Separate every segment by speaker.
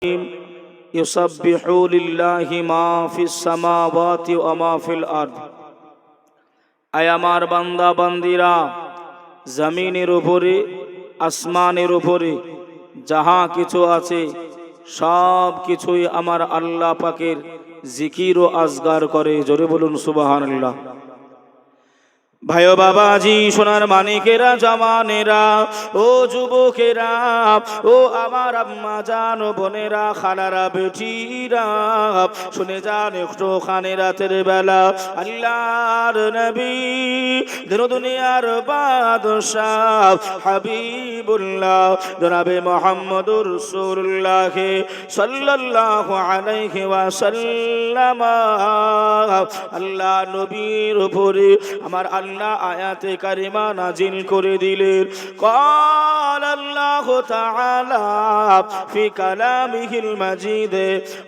Speaker 1: ইউসাব্বিহু লিল্লাহি মা ফিস সামাওয়াতি ওয়া মা ফিল আরদ। আয় আমার বান্দা বান্দিরা, জমিনের উপরে আসমানের উপরে যাহা কিছু আছে সব কিছুই আমার আল্লাহ পাকের জিকির ও আজগার করে। জোরে বলুন সুবহানাল্লাহ। ভাই ও বাবাজি, সোনার মানিকেরা, জামানেরা, ও যুবকেরা, ও আমার আম্মা জান, বোনেরা, খালারা, বেটিরা, শুনে যান একটু খানে রাতের বেলা আল্লাহর নবী দিন দুনিয়ার বাদশাহ হাবিবুল্লাহ জনাবে মুহাম্মদুর রাসূলুল্লাহ সাল্লাল্লাহু আলাইহি ওয়াসাল্লাম আল্লাহ নবীর উপরে আমার আল্লাহ আয়াতে কারিমা নাজিল করে দিলেন। قال الله تعالى في كلامه المجيد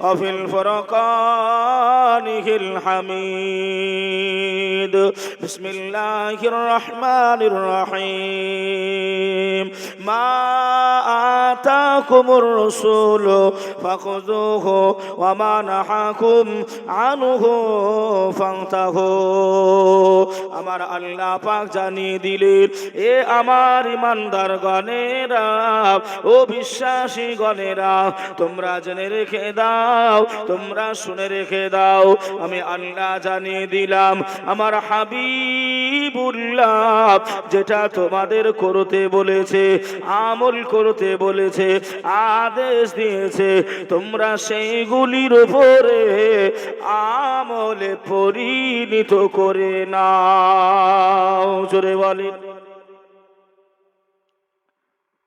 Speaker 1: وفي الفرقانه الحميد بسم الله الرحمن الرحيم ما آتاكم الرسول فخذوه وما نهاكم عنه فانتهوا। আমার আল্লাহ পাক জানিয়ে দিলেন, এ আমার ইমানদার গণেরা, ও বিশ্বাসী গণেরা, তোমরা জেনে রেখে দাও, তোমরা শুনে রেখে দাও, আমি আল্লাহ জানিয়ে দিলাম আমার হাবিবুল্লাহ যেটা তোমাদের করতে বলেছে, আমল করতে বলেছে, আদেশ দিয়েছে, তোমরা সেইগুলির উপরে আমলে পরিণত করে নাও। জোরে বলেন।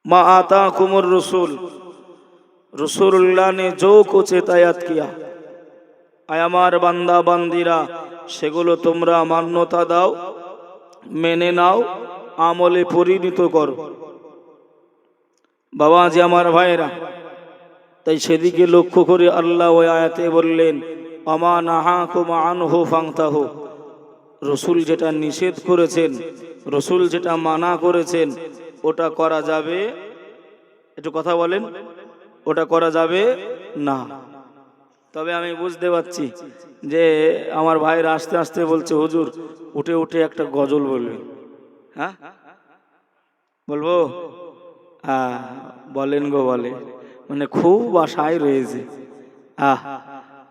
Speaker 1: मा आताकुमुर रसूल, रसूलुल्लाह ने जो कुछ हिदायत किया, आय आमार बांदा बांदीरा सेगुलो तोमरा मान्यता दाओ, मेने नाओ, आमले परिणत करो। बाबाजी आमार भाईरा, ताई सेदिके लक्ष्य करे आल्लाह ओई आयाते बोललेन अमा नाहाकुम आनहु फांताहु। रसूल जेटा निषेध करेছেন, रसूल जेटा माना करेছেন ওটা করা যাবে, একটু কথা বলেন, ওটা করা যাবে না। তবে আমি বুঝতে পারছি যে আমার ভাইরা আস্তে আস্তে বলছে হুজুর উঠে উঠে একটা গজল বলবেন। হ্যাঁ বলবো? হ্যাঁ বলেন গো, বলে, মানে খুব আশায় রয়েছে।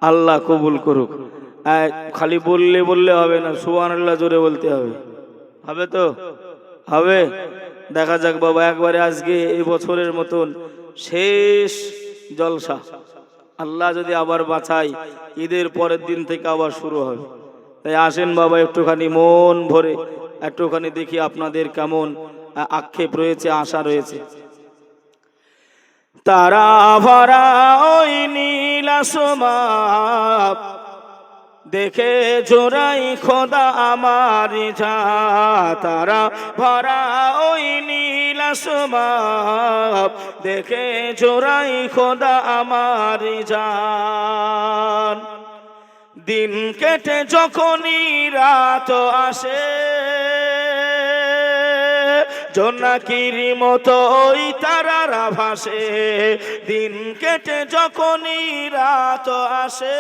Speaker 1: আল্লাহ কবুল করুক। খালি বললে বললে হবে না, সুবহানাল্লাহ জোরে বলতে হবে। হবে তো? হবে। দেখা যাক বাবা, একবারে আজকে এই বছরের মতন শেষ জলসা, আল্লাহ যদি আবার বাঁচাই ঈদের পরের দিন থেকে আবার শুরু হবে। তাই আসেন বাবা, একটুখানি মন ভরে একটুখানি দেখি আপনাদের কেমন আক্ষেপ রয়েছে, আশা রয়েছে। তারা ভরা ওই নীল আসমান দেখে জোড়াই খোদা আমার যা, তারা ভরা ওই নীল আসমান দেখে জোড়াই খোদা আমার জান। দিন কেটে যখনই রাত আসে জোনাকির মতো ওই তারারা ভাসে, দিন কেটে যখনই রাত আসে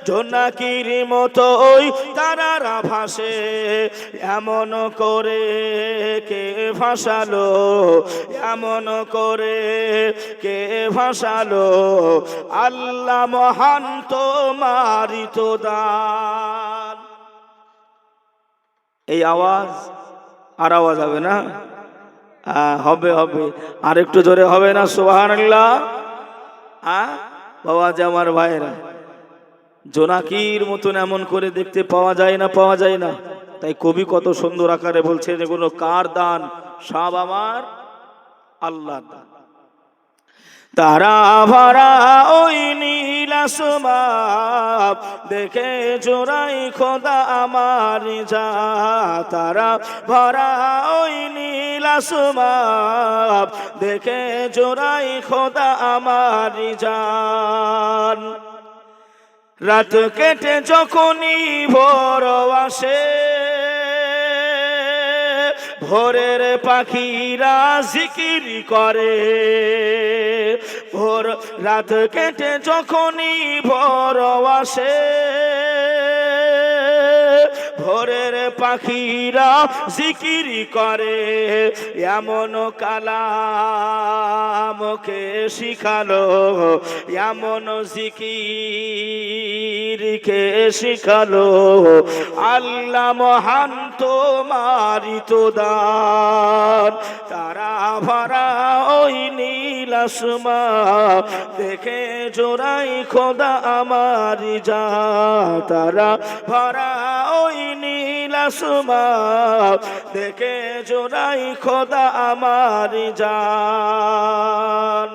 Speaker 1: জোনাকির মতো ওই তারারা ভাসে। এমন করে কে ভাসালো, এমন করে কে ভাসালো, আল্লাহ মহান তোমারই তো দান। এই আওয়াজ আর আওয়াজ হবে না? হবে হবে, আর একটু জোরে হবে না? সুবহানাল্লাহ। বাবা যে আমার ভাইরা, জোনাকির মতন এমন করে দেখতে পাওয়া যায় না, পাওয়া যায় না। তাই কবি কত সুন্দর আকারে বলছেন এগুলো কার দান? সব আমার আল্লাহর দান। তারা ভরা ওই নীল আসমান দেখে জোড়াই খোদা আমার যা, তারা ভরা ওই নীল আসমান দেখে জোড়াই খোদা আমার জান। রাত কেটে যখনই ভোর আসে ভোরের পাখিরা জিকির করে, ভোর রাত কেটে যখনই ভোর আসে, ভোরের পাখিরা জিকির করে, এমন কালামকে শিখালো, এমন জিকিরকে শিখালো। আল্লাহ মহান তোমারি তো দান, তারা ভরা ওই নীল আসমান দেখে জোড়াই খোদা আমারি জান। তারা ভরা ওই নীল আসমান দেখে জোড়াই খোদা আমারি জান।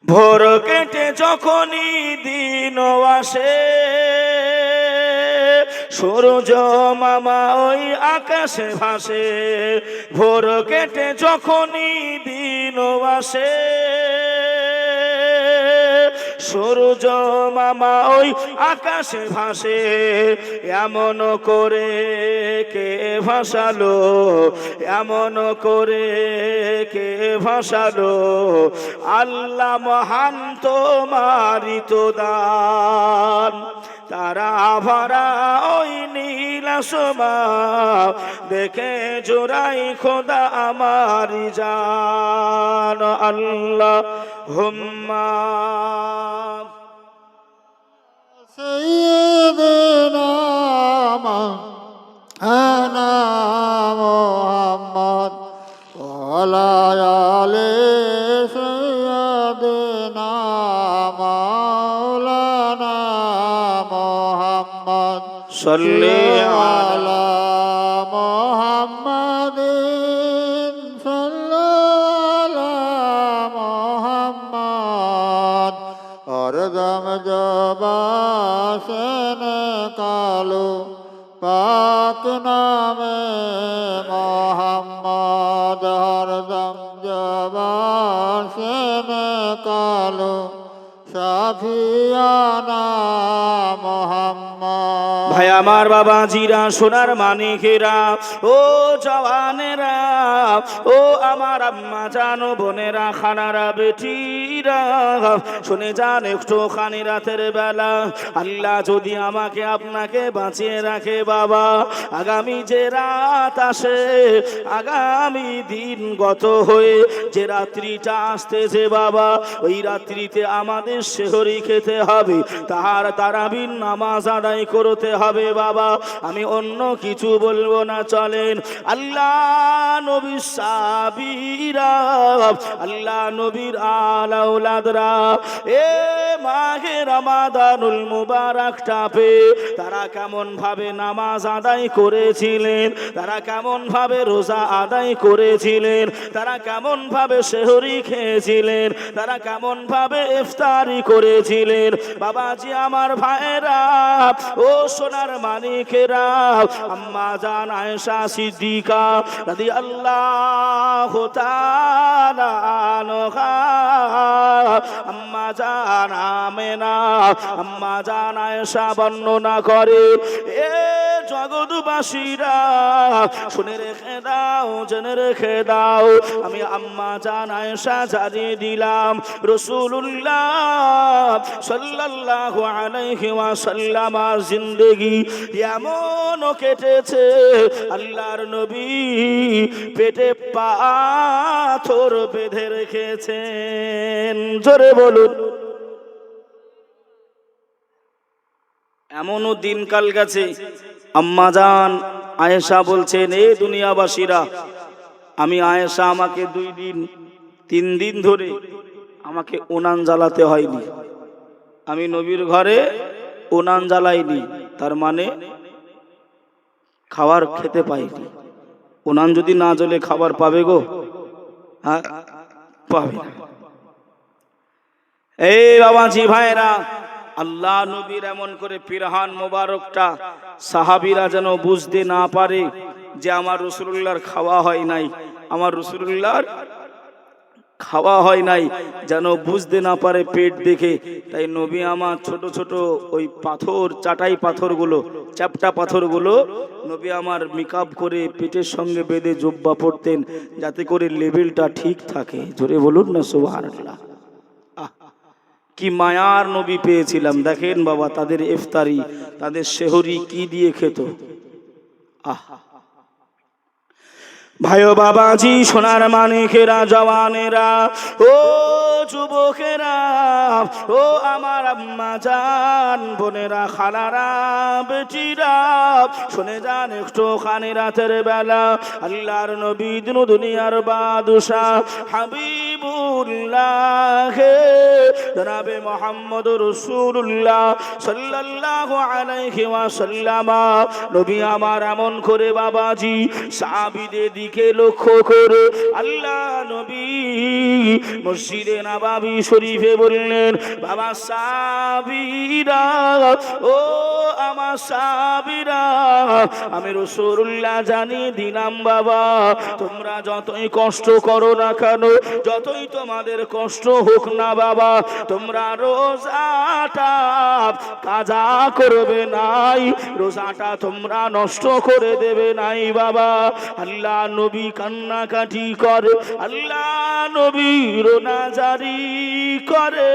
Speaker 1: ভোর কেটে যখনই দিন আসে, সূর্য মামা ওই আকাশে ভাসে। ভোর কেটে যখনই দিন আসে, সূর্য মামা ওই আকাশে ভাসে। এমন করে কে ভাসালো, এমন করে কে ভাসালো। আল্লাহ মহান তোমারি তো দান, তারা ভরা ওই নীল আসমান দেখে জোড়াই খোদা আমারি জান। আল্লাহুম্মা
Speaker 2: সাইয়্যিদিনা মাওলানা মুহাম্মদ ওয়া আলা আলি সাইয়্যিদিনা মাওলানা মুহাম্মদ
Speaker 1: সাল্লি
Speaker 2: আলা মুহাম্মাদিন সাল্লাল্লাহু মুহাম্মদ হরদম জবাসন কালো পাক নামে মুহাম্মদ হরদম জবাসন কালো সাফিয়ানা মুহাম্মদ।
Speaker 1: ভাই আমার বাবাজিরা, সোনার মানিকেরা, ও জওয়ানেরা, ও আমার আম্মা জানো বোনেরা, খানারা বেটিরা, শুনে যান একটুখানি রাতের বেলা আল্লাহ যদি আমাকে আপনাকে বাঁচিয়ে রাখে বাবা, আগামী যে রাত আসে, আগামী দিন গত হয়ে যে রাত্রিটা আসতেছে বাবা, ওই রাত্রিতে আমাদের সেহরি খেতে হবে, তারাবির নামাজ আদায় করতে হবে বাবা। আমি অন্য কিছু বলবো না, চলেন। আল্লাহ নবীর সাহাবীরা, আল্লাহ নবীর আলাউলাদরা এ মাহে রমাদানুল মুবারকটা পেয়ে তারা কেমন ভাবে নামাজ আদায় করেছিলেন, তারা কেমন ভাবে রোজা আদায় করেছিলেন, তারা কেমন ভাবে সেহরি খেয়েছিলেন, তারা কেমন ভাবে ইফতারি করেছিলেন। বাবাজি আমার ভাইরা, ও সোনার মানিকেরা, আম্মা জান আয়েশা সিদ্দিকা রাদিয়াল্লাহু তাআলা আনহা, আম্মা জান আমেনা, আম্মা জান আয়েশা বর্ণনা করে, এ জগৎবাসীরা শুনে রেখে দাও, জেনে রেখে দাও, আমি আম্মা জান আয়েশা জানিয়ে দিলাম, রাসূলুল্লাহ সাল্লাল্লাহু আলাইহি ওয়াসাল্লাম জিন্দেগি এমন কেটেছে, আল্লাহর নবী পেটে পাথর বেঁধে রেখেছেন। জোরে বলুন। এমনও দিনকাল গেছে, আম্মা জান আয়েশা বলছেন, এ দুনিয়াবাসীরা, আমি আয়েশা আমাকে 2 দিন 3 দিন ধরে আমাকে উনান জ্বালাতে হয়নি, আমি নবীর ঘরে উনান জ্বালাইনি, তার মানে খাবার খেতে পাইনি। উনান যদি না জ্বলে খাবার পাবে গো? হ্যাঁ, পাবে না। এই বাবাজি ভাইরা, আল্লাহ নবীর এমন করে পিরহান মোবারকটা সাহাবীরা যেন বুঝতে না পারে যে আমার রাসূলুল্লাহর খাওয়া হয় নাই, আমার রাসূলুল্লাহর খাওয়া হয় নাই যেন বুঝতে না পারে পেট দেখে। তাই নবী আমার ছোট ছোট ওই পাথর, চাটাই পাথরগুলো, চ্যাপটা পাথরগুলো নবী আমার মেকআপ করে পেটের সঙ্গে বেঁধে জুব্বা পড়তেন, যাতে করে লেভেলটা ঠিক থাকে। জোরে বলুন না সুবহানাল্লাহ। কি মায়ার নবী পেয়েছিলাম। দেখেন বাবা, তাদের ইফতারি, তাদের সেহরি কি দিয়ে খেত। ভাই ও বাবাজি, সোনার মানিকেরা, জওয়ানেরা, ও যুবকেরা, ও আমার আম্মা জান, বোনেরা, খালারা, বেটিরা, শুনে যান একটু খানি রাতের বেলা আল্লাহর নবী দুনিয়ার বাদশাহ হাবিবুল্লাহ জনাবে মুহাম্মদুর রাসূলুল্লাহ সাল্লাল্লাহু আলাইহি ওয়াসাল্লাম নবী আমার এমন করে বাবাজি সাহাবীদের দিকে লক্ষ্য করে আল্লাহ নবী মসজিদে নববী শরীফে বললেন, বাবা সাহাবীরা, ও আমার সাহাবীরা, আমি রাসূলুল্লাহ জানিয়ে দিলাম বাবা, তোমরা যতই কষ্ট করো না কেন, যতই তোমাদের কষ্ট হোক না বাবা, তোমরা রোজাটা কাজা করবে নাই, রোজাটা তোমরা নষ্ট করে দেবে নাই বাবা। আল্লাহ নবী কান্নাকাটি করে, আল্লাহ নবী রোনা জারি করে।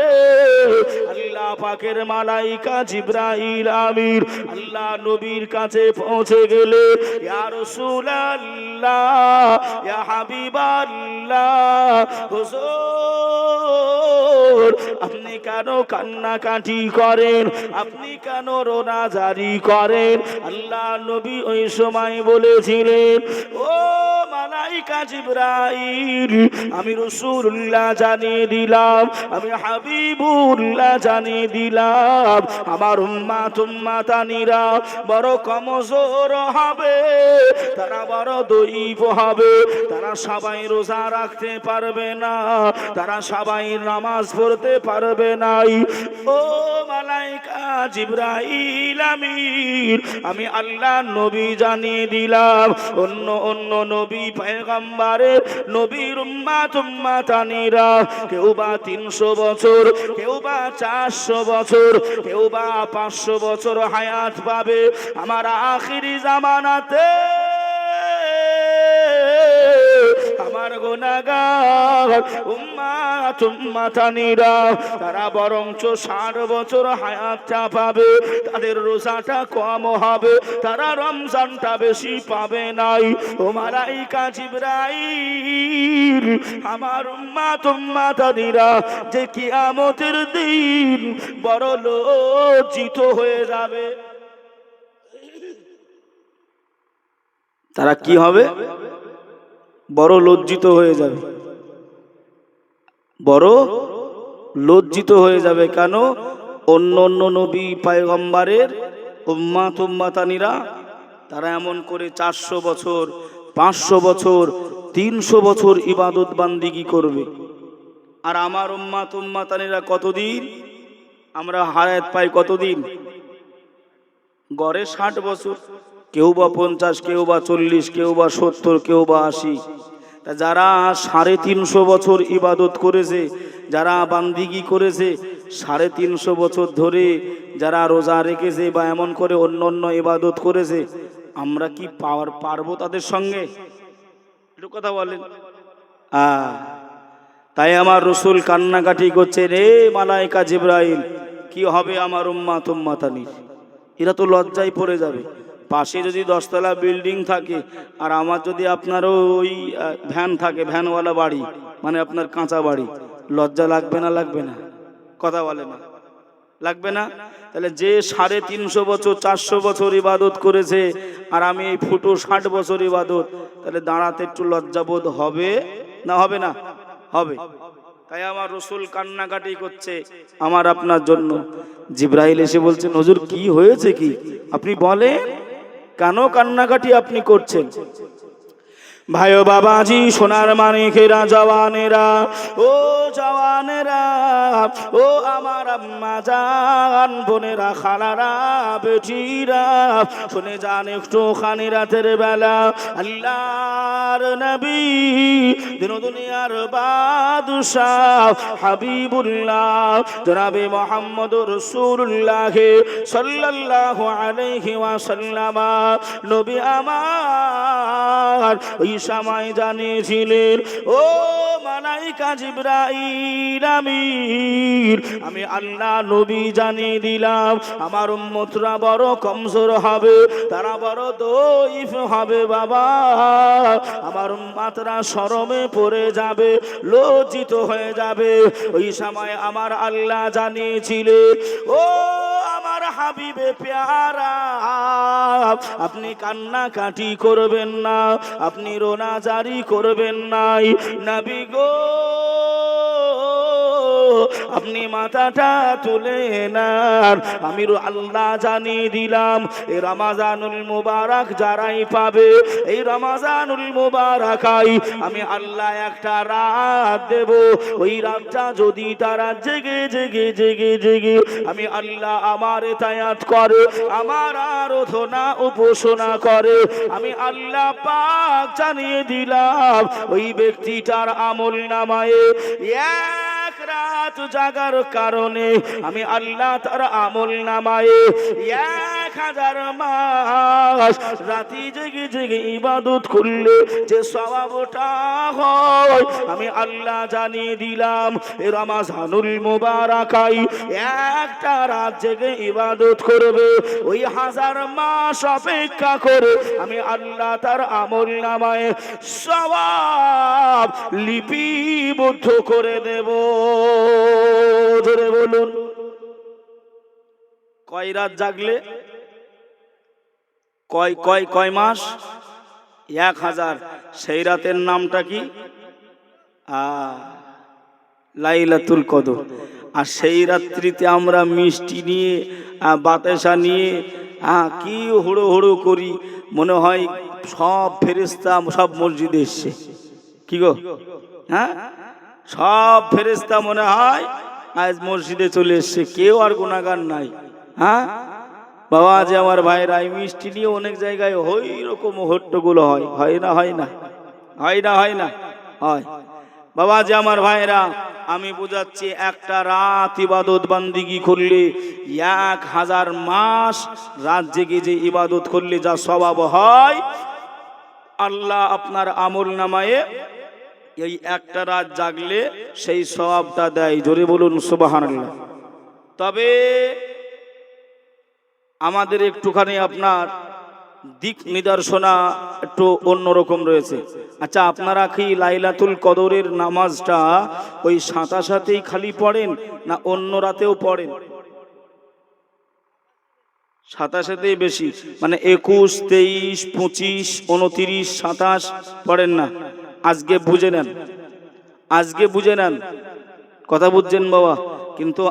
Speaker 1: আল্লাহ পাকের মালাইকা জিবরাইল আমির আল্লাহ নবীর কাছে পৌঁছে গেলে, ইয়া রাসূলুল্লাহ, ইয়া হাবিবাল্লাহ, হুজুর আপনি কেন কান্নাকাটি করেন, আপনি কেন রোনা জারি করেন? আল্লাহ নবী ওই সময় বলেছিলেন, ও মালাইকা জিবরাইল, আমি রাসূলুল্লাহ জানিয়ে দিলাম, আমি হাবিবুল্লাহ জানিয়ে দিলাম, আমার উম্মাতানিরা বড় কমজোর হবে, তারা বড় দৈব হবে, তারা সবাই রোজা রাখতে পারবে না, তারা সবাই নামাজ পড়তে পারবে নাই। ও মালাইকা জিবরাইল আমির, আমি আল্লাহ নবী জানিয়ে দিলাম, অন্য অন্য নবী পয়গম্বরের নবীর উম্মাতানিরা কেউ বা 300 বছর, কেউ বা 400 বছর, কেউ বা 500 বছর হায়াত পাবে। আমার আখিরি জামানাতে আমার গুনাহগার উম্মাতানিরা তারা বরঞ্চ 60 বছর হায়াতটা পাবে, তাদের রোজাটা কম হবে, তারা রমজানটা বেশি পাবে নাই। ও মালাইকা জিবরাইল, আমার উম্মাতানিরা যে কিয়ামতের দিন বড় লজ্জিত হয়ে যাবে। তারা কি হবে? বড় লজ্জিত হয়ে যাবে, বড় লজ্জিত হয়ে যাবে। কেন? অন্য অন্য নবী পয়গম্বরের উম্মাতানিরা তারা এমন করে 400 বছর, 500 বছর, 300 বছর ইবাদত বান্দিগি করবে। আর আমার উম্মাতানিরা কতদিন? আমরা হায়াত পাই কতদিন? গড়ে 60 বছর, কেউ বা 50, কেউ বা 40, কেউ বা 70, কেউ বা 80। তা যারা 350 বছর ইবাদত করেছে, যারা বান্দিগি করেছে 350 বছর ধরে, যারা রোজা রেখেছে বা এমন করে অন্য অন্য ইবাদত করেছে, আমরা কি পারবো তাদের সঙ্গে? একটু কথা বলেন। তাই আমার রাসূল কান্নাকাটি করছে, রে মালাইকা জিবরাইল, কি হবে আমার উম্মাতানির? এরা তো লজ্জায় পড়ে যাবে। পাশে যদি 10 তলা বিল্ডিং থাকে আর আমার যদি আপনারও ওই ভ্যান থাকে, ভ্যানওয়ালা বাড়ি, মানে আপনার কাঁচা বাড়ি, লজ্জা লাগবে না? লাগবে না? কথা বলে না, লাগবে না? তাহলে যে 350 বছর, 400 বছর ইবাদত করেছে আর আমি এই ফুটো 60 বছর ইবাদত, তাহলে দাঁড়াতে একটু লজ্জাবোধ হবে না? হবে না? হবে। তাই আমার রাসূল কান্নাকাটি করছে আমার আপনার জন্য। জিবরাইল এসে বলছেন, হুজুর কি হয়েছে, কি আপনি বলেন, কেন কান্নাকাটি আপনি করছেন? ভাই ও বাবাজি, সোনার মানিকেরা, জওয়ানেরা, ও জওয়ানেরা, ও আমার আম্মা জান, বোনেরা, খালারা, বেটিরা, শুনে যান একটুখানি রাতের বেলা আল্লাহর নবী, দিন দুনিয়ার বাদশাহ হাবিবুল্লাহ জনাবে মুহাম্মদুর রাসূলুল্লাহ সাল্লাল্লাহু আলাইহি ওয়াসাল্লাম নবী আমার ওই সময় জানিয়েছিলেন, ও মালাইকা জিবরাইল আমিন, আমি আল্লাহ নবী জানিয়ে দিলাম আমার উম্মতরা বড় কমজোর হবে, তারা বড় দইফ হবে বাবা, আমার উম্মতরা শরমে পড়ে যাবে, লজ্জিত হয়ে যাবে। ওই সময় আমার আল্লাহ জানিয়েছিলেন, ও আমার হাবিবে প্যারা, আপনি কান্নাকাটি করবেন না, আপনি রোনাজারি করবেন নাই নবী গো, আপনি মাথাটা তুলে নেন। আমি আল্লাহ জানিয়ে দিলাম এই রমাজানুল মুবারক যারাই পাবে, এই রমাজানুল মুবারকাই আমি আল্লাহ একটা রাত দেব, ওই রাতটা যদি তারা জেগে জেগে জেগে জেগে আমি আল্লাহ আমার ইতায়াত করে, আমার আরাধনা উপাসনা করে, আমি আল্লাহ পাক জানিয়ে দিলাম ওই ব্যক্তিটার আমল নামায়ে এক রাত জাগার কারণে আমি আল্লাহ তার আমল নামায়ে 1000 মাস রাতি জেগে জেগে ইবাদত করলে যে সওয়াবটা হয় আমি আল্লাহ জানিয়ে দিলাম এই রমাজানুল মুবারকাই একটা রাত জেগে ইবাদত করবে, ওই 1000 মাস অপেক্ষা করে আমি আল্লাহ তার আমল নামায়ে সওয়াব লিপিবদ্ধ করে দেব। ধরে বলুন, কয় রাত জাগলে কয় মাস? 1000। সেই রাতের নামটা কি? লাইলাতুল কদর। আর সেই রাত্রিতে আমরা মিষ্টি নিয়ে বাতাসা নিয়ে কি হুড়ো হুড়ো করি, মনে হয় সব ফেরেশতা সব মসজিদে এসছে। কি গো, হ্যাঁ, সব ফেরেশতা মনে হয় আজ মসজিদে চলে এসছে, কেউ আর গুনাহগার নাই। হ্যাঁ বাবা, যে আমার ভাইরা এই মিষ্টি নিয়ে অনেক জায়গায় ওই রকম হট্টগোল হয়, হয় না? হয় না? হয় না? হয় না? হয়। বাবা যে আমার ভাইরা, আমি বুঝাচ্ছি একটা রাত ইবাদত বান্দিগি করলে 1000 মাস রাত জেগে যে ইবাদত করলে যা সওয়াব হয় আল্লাহ আপনার আমল নামায়ে এই একটা রাত জাগলে সেই সওয়াবটা দেয়। জোরে বলুন সুবহানাল্লাহ। তবে আমাদের একটুখানি আপনার দিক নিদর্শনা একটু অন্যরকম রয়েছে। আচ্ছা, আপনারা কি লাইলাতুল কদরের নামাজটা ওই সাথেই খালি পড়েন না অন্য রাতেও পড়েন? সাথেই বেশি, মানে 21, 23, 25, 29, 27 পড়েন না? আজকে বুঝে নেন, আজকে বুঝে নেন, কথা বুঝছেন বাবা? কিন্তু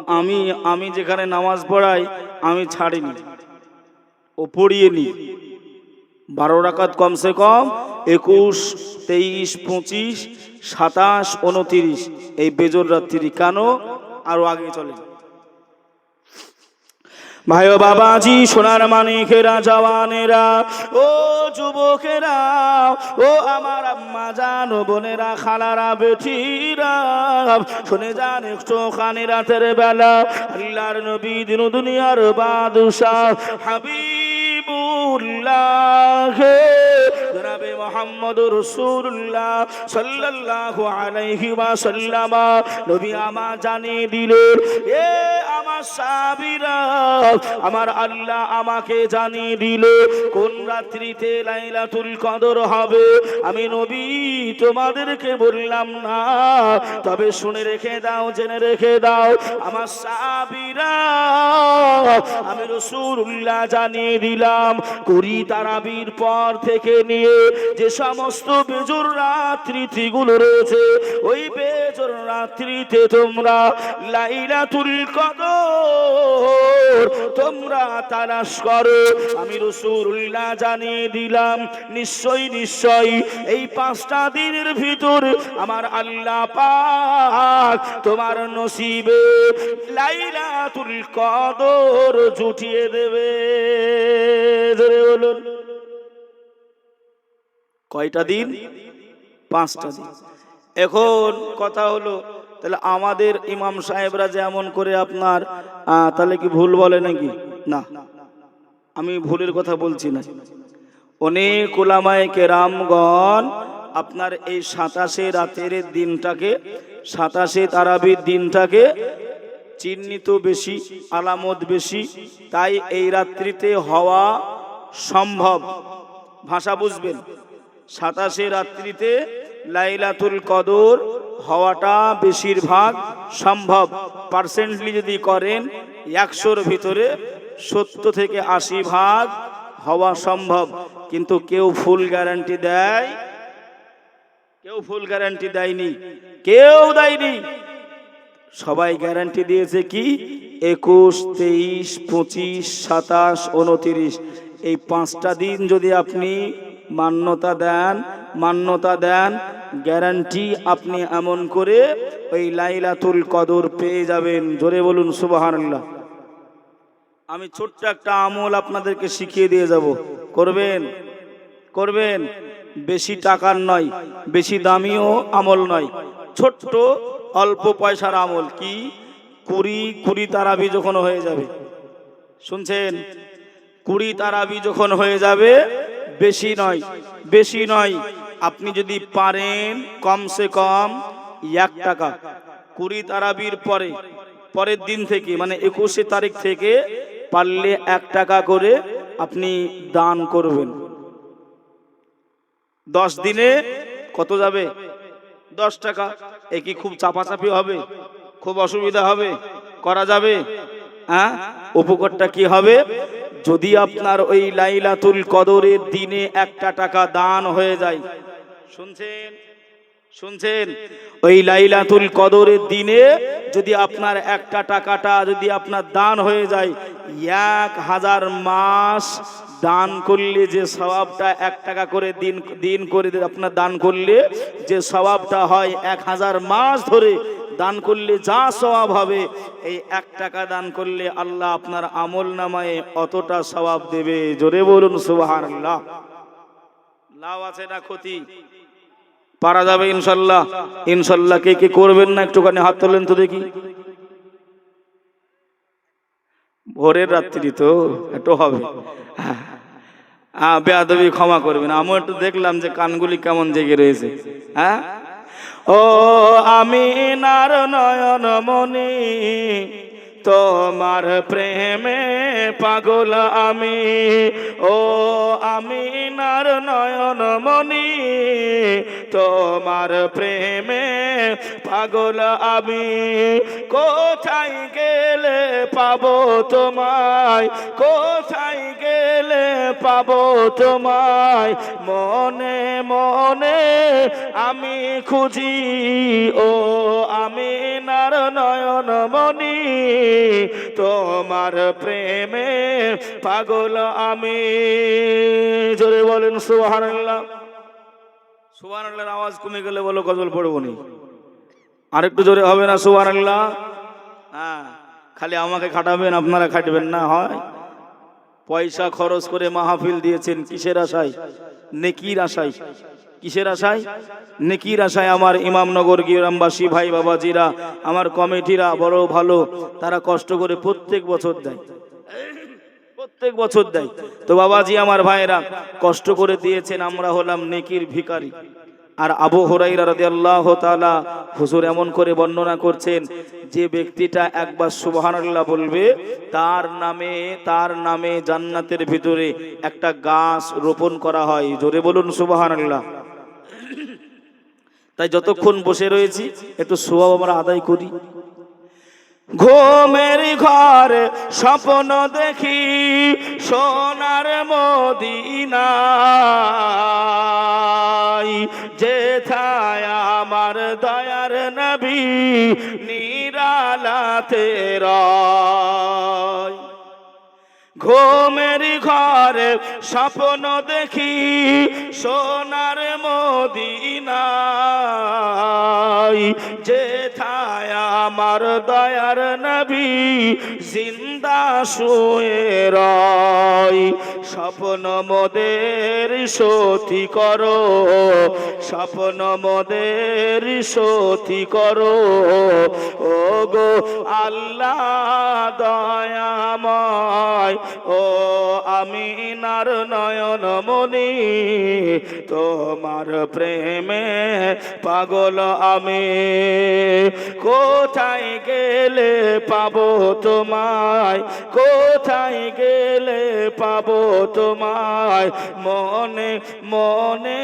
Speaker 1: আমি যেখানে নামাজ পড়াই আমি ছাড়িনি, ও পড়িয়ে নি 12 রাকাত কমসে কম 21, 23, 25, 27, 29 এই বেজর রাত্রি। কেন? আরো আগে চলে ভাই ও বাবাজি, সোনার মানিকেরা, জওয়ানেরা, ও যুবকেরা, ও আমার আম্মা জান, বোনেরা, খালারা, বেটিরা, শুনে যান একটুখানি রাতের বেলা আল্লাহর নবী, দিন দুনিয়ার বাদশাহ হাবিবুল্লাহ জনাবে মুহাম্মদুর রাসূলুল্লাহ সাল্লাল্লাহু আলাইহি ওয়াসাল্লাম নবী আমার জানিয়ে দিলেন, এ আমার সাহাবীরা, আমার আল্লাহ আমাকে জানিয়ে দিলে কোন রাত্রিতে লাইলাতুল কদর হবে। আমি নবী তোমাদেরকে বললাম না, তবে শুনে রেখে দাও, জেনে রেখে দাও আমার সাহাবীরা, আমি রাসূলুল্লাহ জানিয়ে দিলাম 20 তারাবির পর থেকে নিয়ে যে সমস্ত বেজোর রাত্রিগুলো রয়েছে, ওই বেজোর রাত্রিতে তোমরা লাইলাতুল কদর তোমরা তালাশ করো। আমি রাসূলুল্লাহ জানিয়ে দিলাম, নিশ্চয়ই নিশ্চয়ই এই 5টা দিনের ভিতর আমার আল্লাহ পাক তোমার নসিবে লাইলাতুল কদর জুটিয়ে দেবে। জোরে বলুন, কয়টা দিন? 5টা দিন। এখন কথা হলো, তাহলে আমাদের ইমাম সাহেবরা যেমন করে আপনার তাহলে কি ভুল বলে নাকি? না, আমি ভুলের কথা বলছি না। অনেক উলামায়ে কেরামগণ আপনার এই 27 রাতের দিনটাকে, 27 তারাবির দিনটাকে চিহ্নিত বেশি, আলামত বেশি, তাই এই রাত্রিতে হওয়া সম্ভব। ভাষা বুঝবেন, 27 রাত্রিতে লাইলাতুল কদর হওয়াটা বেশিরভাগ সম্ভব। পার্সেন্টলি যদি করেন 100-র ভিতরে 70 থেকে 80 ভাগ হওয়া সম্ভব। কিন্তু কেউ ফুল গ্যারান্টি দেয়? কেউ ফুল গ্যারান্টি দেয়নি, কেউ দেয়নি। সবাই গ্যারান্টি দিয়েছে কি 21, 23, 25, 27, 29 এই 5টা দিন যদি আপনি মান্যতা দেন গ্যারান্টি আপনি এমন করে ওই লাইলাতুল কদর পেয়ে যাবেন। জোরে বলুন সুবহানাল্লাহ। আমি ছোট্ট একটা আমল আপনাদেরকে শিখিয়ে দিয়ে যাব, করবেন। বেশি টাকার নয়, বেশি দামিও আমল নয়, ছোট্ট অল্প পয়সার আমল। কি? 20 তারাবি যখন হয়ে যাবে, শুনছেন? 20 তারাবি যখন হয়ে যাবে, বেশি নয়, আপনি যদি পারেন কমসে কম 1 টাকা 20 তারাবির পরের দিন থেকে, মানে 21 তারিখ থেকে পারলে 1 টাকা করে আপনি দান করবেন। 10 দিনে কত যাবে? 10 টাকা। এ কি খুব চাপাচাপি হবে? খুব অসুবিধা হবে? করা যাবে? হ্যাঁ, উপকারটা কি হবে? যদি আপনার ওই লাইলাতুল কদরের দিনে 1 টাকা দান হয়ে যায়, শুনছেন? ওই লাইলাতুল কদরের দিনে যদি আপনার 1 টাকাটা যদি আপনার দান হয়ে যায়, 1000 মাস দান করলে যে সওয়াবটা, 1 টাকা করে দিন করে আপনার দান করলে যে সওয়াবটা হয়, 1000 মাস ধরে দান করলে যা সওয়াব হবে, এই 1 টাকা দান করলে আল্লাহ আপনার আমল নামায় অতটা সওয়াব দেবে। জোরে বলুন সুবহানাল্লাহ। লাভ আছে না ক্ষতি? পারা যাবে ইনশাল্লাহ। ইনশাল্লাহ কে কে করবেন না একটুখানি হাত তোলেন তো দেখি। ভোরের রাত্রি তো একটু হবে, বেয়াদবি ক্ষমা করবেন। আমি একটু দেখলাম যে কানগুলি কেমন জেগে রয়েছে। হ্যাঁ, ও আমিনার নয়ন মনি, তোমার প্রেমে পাগল আমি। ও আমিনার নয়ন মনি, তোমার প্রেমে পাগল আমি। কোথায় গেলে পাবো তোমায়, কোথায় গেলে পাবো তোমায়, মনে মনে আমি খুঁজি। ও আমিনার নয়ন মনি, তোমার প্রেমে পাগল আমি। জোরে বলেন সুবহানাল্লাহ। সুবহানাল্লাহর আওয়াজ কমে গেলে বলো গজল পড়বো নি। আরেকটু জোরে হবে না সুবহানাল্লাহ? হ্যাঁ, খালি আমাকে খাটাবেন, আপনারা খাটবেন না। হয় পয়সা খরচ করে মাহফিল দিয়েছেন কিসের আশায়? নেকির আশায়। কিসের আশায়? নেকির আশায়। আমার ইমামনগর গ্রামবাসী ভাই বাবাজিরা, আমার কমিটিরা বড় ভালো, তারা কষ্ট করে প্রত্যেক বছর দেয়। তো বাবাজি আমার ভাইরা কষ্ট করে দিয়েছেন, আমরা হলাম নেকির ভিখারি। আর আবু হুরায়রা রাদিয়াল্লাহু তাআলা হুজুর এমন করে বর্ণনা করছেন, যে ব্যক্তিটা একবার সুবহানাল্লাহ বলবে, তার নামে জান্নাতের ভিতরে একটা গাছ রোপণ করা হয়। জোরে বলুন সুবহানাল্লাহ। তাই যতক্ষণ বসে রয়েছি একটু সওয়াব আমরা আদায় করি। ঘুমের ঘরে স্বপ্ন দেখি সোনার মদিনা, নাই যেথায় আমার দয়ার নবী নিরালাতে রয়। ঘুমের ঘরে স্বপ্ন দেখি সোনার মদিনায় যেথায় আমার দয়ার নবী জিন্দা শুয়ে রয়। স্বপ্ন মোদের সতী করো, স্বপ্ন মোদের সতী করো, ও গো আল্লাহ দয়াময়, ও আমিনার নয়ন মনি, তোমার প্রেমে পাগল আমি। কোথায় গেলে পাবো তোমায়, কোথায় গেলে পাবো তোমায়, মনে মনে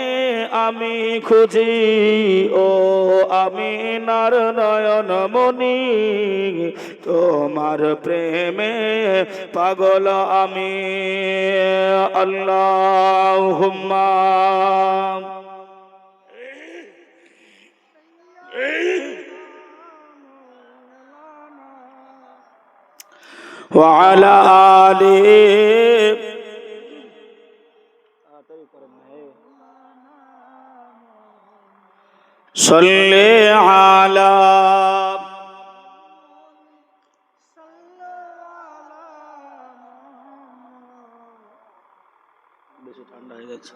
Speaker 1: আমি খুঁজি, ও আমিনার নয়ন মনি, তোমার প্রেমে পাগল আমি। আল্লাহুম্মা ওয়া আলা আলিহি সাল্লি আলা। বেশি ঠান্ডা হয়ে যাচ্ছে।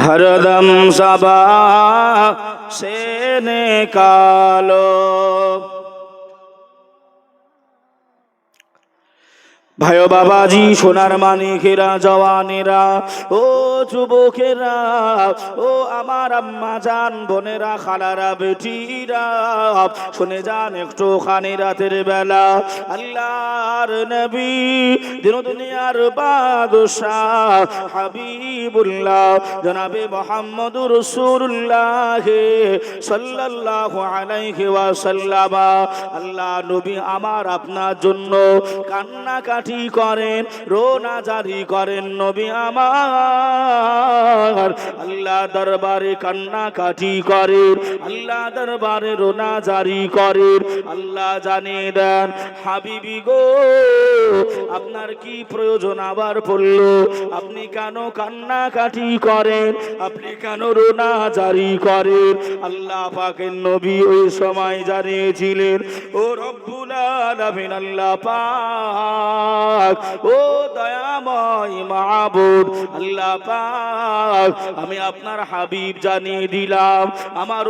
Speaker 1: हरदम सबा से निकालो। ভাইও বাবাজি, সোনার মানিকেরা, জওয়ানেরা, ও যুবকেরা, ও আমার আম্মা জান, বোনেরা, খালারা, বেটিরা, শুনে যান একটুখানি রাতের বেলা আল্লাহর নবী দিন দুনিয়ার বাদশাহ হাবিবুল্লাহ জনাবে মুহাম্মদুর রাসূলুল্লাহ সাল্লাল্লাহু আলাইহি ওয়াসাল্লাম, আল্লাহ নবী আমার আপনার জন্য কান্নাকাটি করেন, রোনা জারি করেন। নবী আমার আল্লাহ দরবারে কান্নাকাটি করেন, আল্লাহ দরবারে রোনা জারি করেন। আল্লাহ জানিয়ে দেন, হাবিবি গো, আপনার কি প্রয়োজন আবার পড়লো? আপনি কেন কান্নাকাটি করেন? আপনি কেন রোনা জারি করেন? আল্লাহ পাকের নবী ওই সময় জানিয়েছিলেন, ও রব্বুল আলামিন, আল্লাহ পাক, ও দয়াময় মাবুদ আল্লাহ পাক, আমি আপনার হাবিব জানিয়ে দিলাম, আমার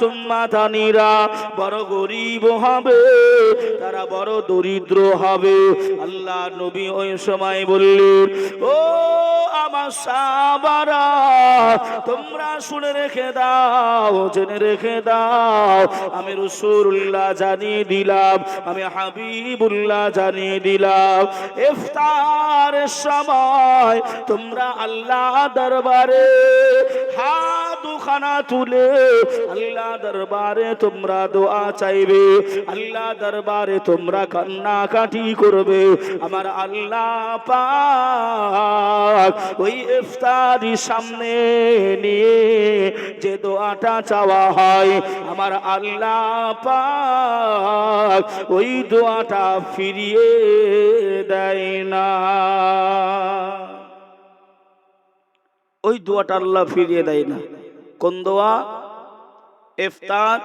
Speaker 1: উম্মাতানিরা বড় গরিব হবে, তারা বড় দরিদ্র হবে। আল্লাহ নবী ওই সময় বললেন, ও আমার সাহাবারা, তোমরা শুনে রেখে দাও, জেনে রেখে দাও, আমি রাসূলুল্লাহ জানিয়ে দিলাম, আমি হাবিবুল্লাহ জানিয়ে দিলাম, ইফতারের সময় তোমরা আল্লাহ দরবারে হাত দুখানা তুলে আল্লাহ দরবারে তোমরা দোয়া চাইবে, আল্লাহ দরবারে তোমরা কান্নাকাটি করবে। আমার আল্লাহ পাক ওই ইফতারি সামনে নিয়ে যে দোয়াটা চাওয়া হয়, আমার আল্লাহ পাক ওই দোয়াটা ফিরিয়ে দেয় না। ওই দোয়াটা আল্লাহ ফিরিয়ে দেয় না। কোন দোয়া? ইফতার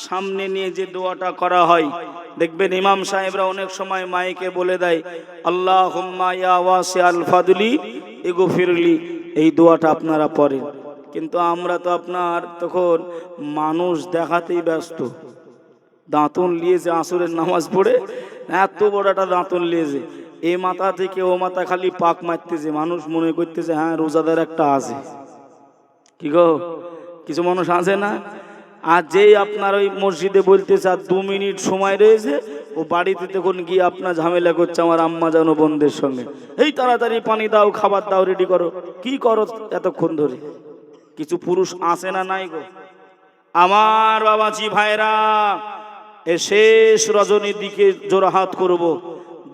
Speaker 1: সামনে নিয়ে যে দোয়াটা করা হয়, দেখবেন ইমাম সাহেবরা অনেক সময় মাইকে বলে দেয়, আল্লাহুম্মা ইয়া ওয়াসিআল ফাদলি ইগফিরলি, এই দোয়াটা আপনারা পড়েন। কিন্তু আমরা তো আপনার তখন মানুষ দেখাতেই ব্যস্ত, দাঁতন লিয়েছে আসরের নামাজ পড়ে, এত বড় একটা দাঁতন লিয়েছে, এ মাথা থেকে ও মাথা খালি পাক মারতেছে, মানুষ মনে করতেছে হ্যাঁ রোজাদার একটা আছে। কি গো, কিছু মানুষ আছে না? আর যেই আপনার ওই মসজিদে বলতেছে আর 2 মিনিট সময় রয়েছে, ও বাড়িতে তখন গিয়ে আপনার ঝামেলা করছে আমার আম্মা জানো বোনদের সঙ্গে, এই তাড়াতাড়ি পানি দাও, খাবার দাও, রেডি করো। কি করো এতক্ষণ ধরে? কিছু পুরুষ আছে না নাই গো? আমার বাবাজি ভাইরা, এ শেষ রজনীর দিকে জোড়হাত করব,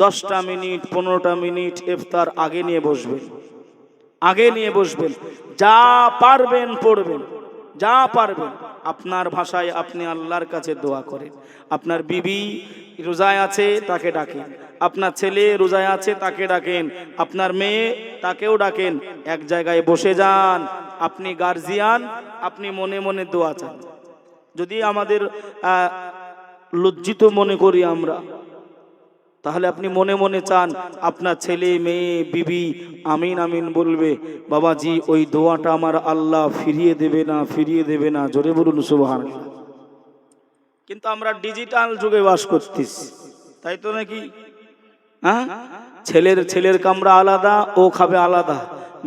Speaker 1: 10টা মিনিট 15টা মিনিট ইফতার আগে নিয়ে বসবেন, আগে নিয়ে বসবেন, যা পারবেন পড়বেন, যা পারবেন। আপনার ভাষায় আপনি আল্লাহর কাছে দোয়া করেন। আপনার বিবি রোজায় আছে, তাকে ডাকেন। আপনার ছেলে রোজায় আছে, তাকে ডাকেন। আপনার মেয়ে, তাকেও ডাকেন। এক জায়গায় বসে যান। আপনি গার্জিয়ান, আপনি মনে মনে দোয়া চান। যদি আমাদের লজ্জিত মনে করি আমরা, তাহলে আপনি মনে মনে চান আপনার ছেলে মেয়ে বিবি আমিন আমিন বলবে। বাবাজি, ওই দোয়াটা আমার আল্লাহ ফিরিয়ে দেবে না, ফিরিয়ে দেবে না। জোরে বলুন সুবহানাল্লাহ। কিন্তু আমরা ডিজিটাল যুগে বাস করতেছি, তাই তো নাকি? হ্যাঁ, ছেলের কামরা আলাদা, ও খাবে আলাদা।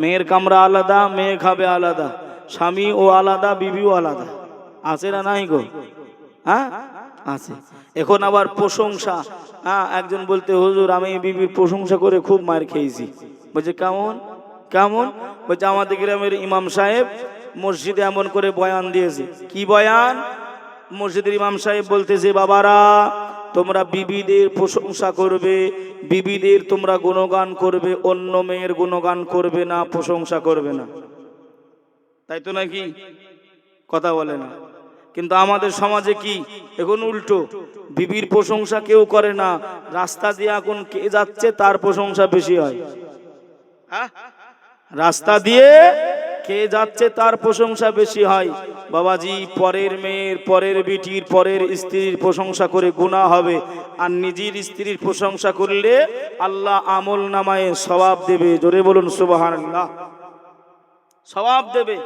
Speaker 1: মেয়ের কামরা আলাদা, মেয়ে খাবে আলাদা। স্বামী ও আলাদা, বিবিও আলাদা। আছে না নাই গো? হ্যাঁ আছে। এখন আবার প্রশংসা। হ্যাঁ, একজন বলতে, হুজুর আমি বিবির প্রশংসা করে খুব মার খেয়েছি। বলছে কেমন কেমন? বলছে আমাদের গ্রামের ইমাম সাহেব মসজিদে এমন করে বয়ান দিয়েছে। কি বয়ান? মসজিদের ইমাম সাহেব বলতেছে, বাবারা তোমরা বিবিদের প্রশংসা করবে, বিবিদের তোমরা গুণগান করবে, অন্য মেয়ের গুণগান করবে না, প্রশংসা করবে না। তাই তো নাকি? কথা বলে না। কিন্তু আমাদের সমাজে কি এখন উল্টো, বিবির প্রশংসা কেউ করে না। রাস্তা দিয়ে এখন কে যাচ্ছে তার প্রশংসা বেশি হয়। রাস্তা দিয়ে কে যাচ্ছে তার প্রশংসা বেশি হয়। বাবাজি, পরের মেয়ের, পরের বিটির, পরের স্ত্রীর প্রশংসা করে গুনাহ হবে, আর নিজের স্ত্রীর প্রশংসা করলে আল্লাহ আমল নামায়ে সওয়াব দেবে। জোরে বলুন সুবহানাল্লাহ। সওয়াব দেবে।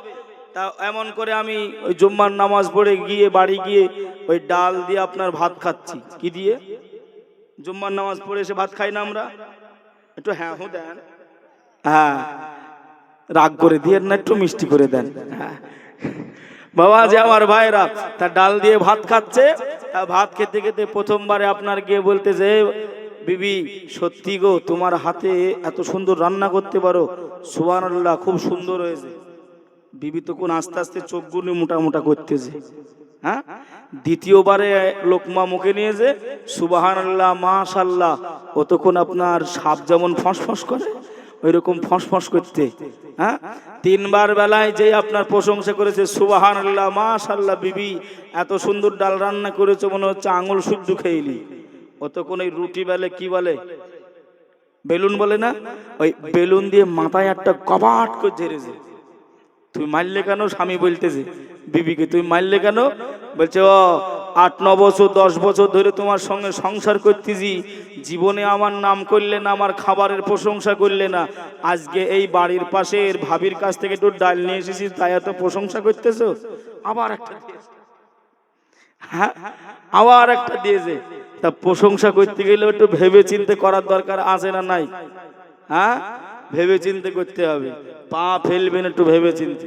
Speaker 1: তা এমন করে আমি ওই জুম্মার নামাজ পড়ে গিয়ে বাড়ি গিয়ে ওই ডাল দিয়ে আপনার ভাত খাচ্ছি। কি দিয়ে? জুম্মার নামাজ পড়ে এসে ভাত খাই না আমরা? একটু হ্যাঁ হো দেন। হ্যাঁ, রাগ করে দিয়ে না, একটু মিষ্টি করে দেন। হ্যাঁ বাবা, যে আমার ভাইরা তা ডাল দিয়ে ভাত খাচ্ছে। তা ভাত খেতে খেতে প্রথমবারে আপনার গিয়ে বলতে যে, বিবি সত্যি গো তোমার হাতে এত সুন্দর রান্না করতে পারো, সুবহানাল্লাহ, খুব সুন্দর হয়েছে। বিবি তো কোন আস্তে আস্তে চোখগুলো মোটা মোটা করতেছে। হ্যাঁ, দ্বিতীয়বারে লোকমা মুখে নিয়েছে, সুবহানাল্লাহ মাশাআল্লাহ। অতক্ষণ আপনার সাপ যেমন ফসফস করে ওই রকম ফসফস করতে। হ্যাঁ, 3বার বেলায় যে আপনার প্রশংসা করেছে, সুবহানাল্লাহ মাশাআল্লাহ, বিবি এত সুন্দর ডাল রান্না করেছে, মনে হচ্ছে আঙুল শুদ্ধ খেয়েলি। অতক্ষণ ওই রুটি বেলে কি বলে, বেলুন বলে না, ওই বেলুন দিয়ে মাথায় একটা কবাট করে ঝেড়েছে। তুই মারলে কেন? স্বামী বলতেছে বিবিকে, তুই মারলে কেন? বলছে, ও 8-9 বছর 10 বছর ধরে তোমার সঙ্গে সংসার করতেছি, জীবনে আমার নাম করলে না, আমার খাবারের প্রশংসা করলে না। আজকে এই বাড়ির পাশের ভাবির কাছ থেকে একটু ডাল নিয়ে এসেছি, তাই এত প্রশংসা করতেছো? আবার একটা দিয়েছে। হ্যাঁ, আবার একটা দিয়েছে। তা প্রশংসা করতে গেলে একটু ভেবে চিন্তে করার দরকার আছে না নাই? হ্যাঁ, ভেবে চিন্তে করতে হবে। পা ফেলবেন একটু ভেবে চিন্তে।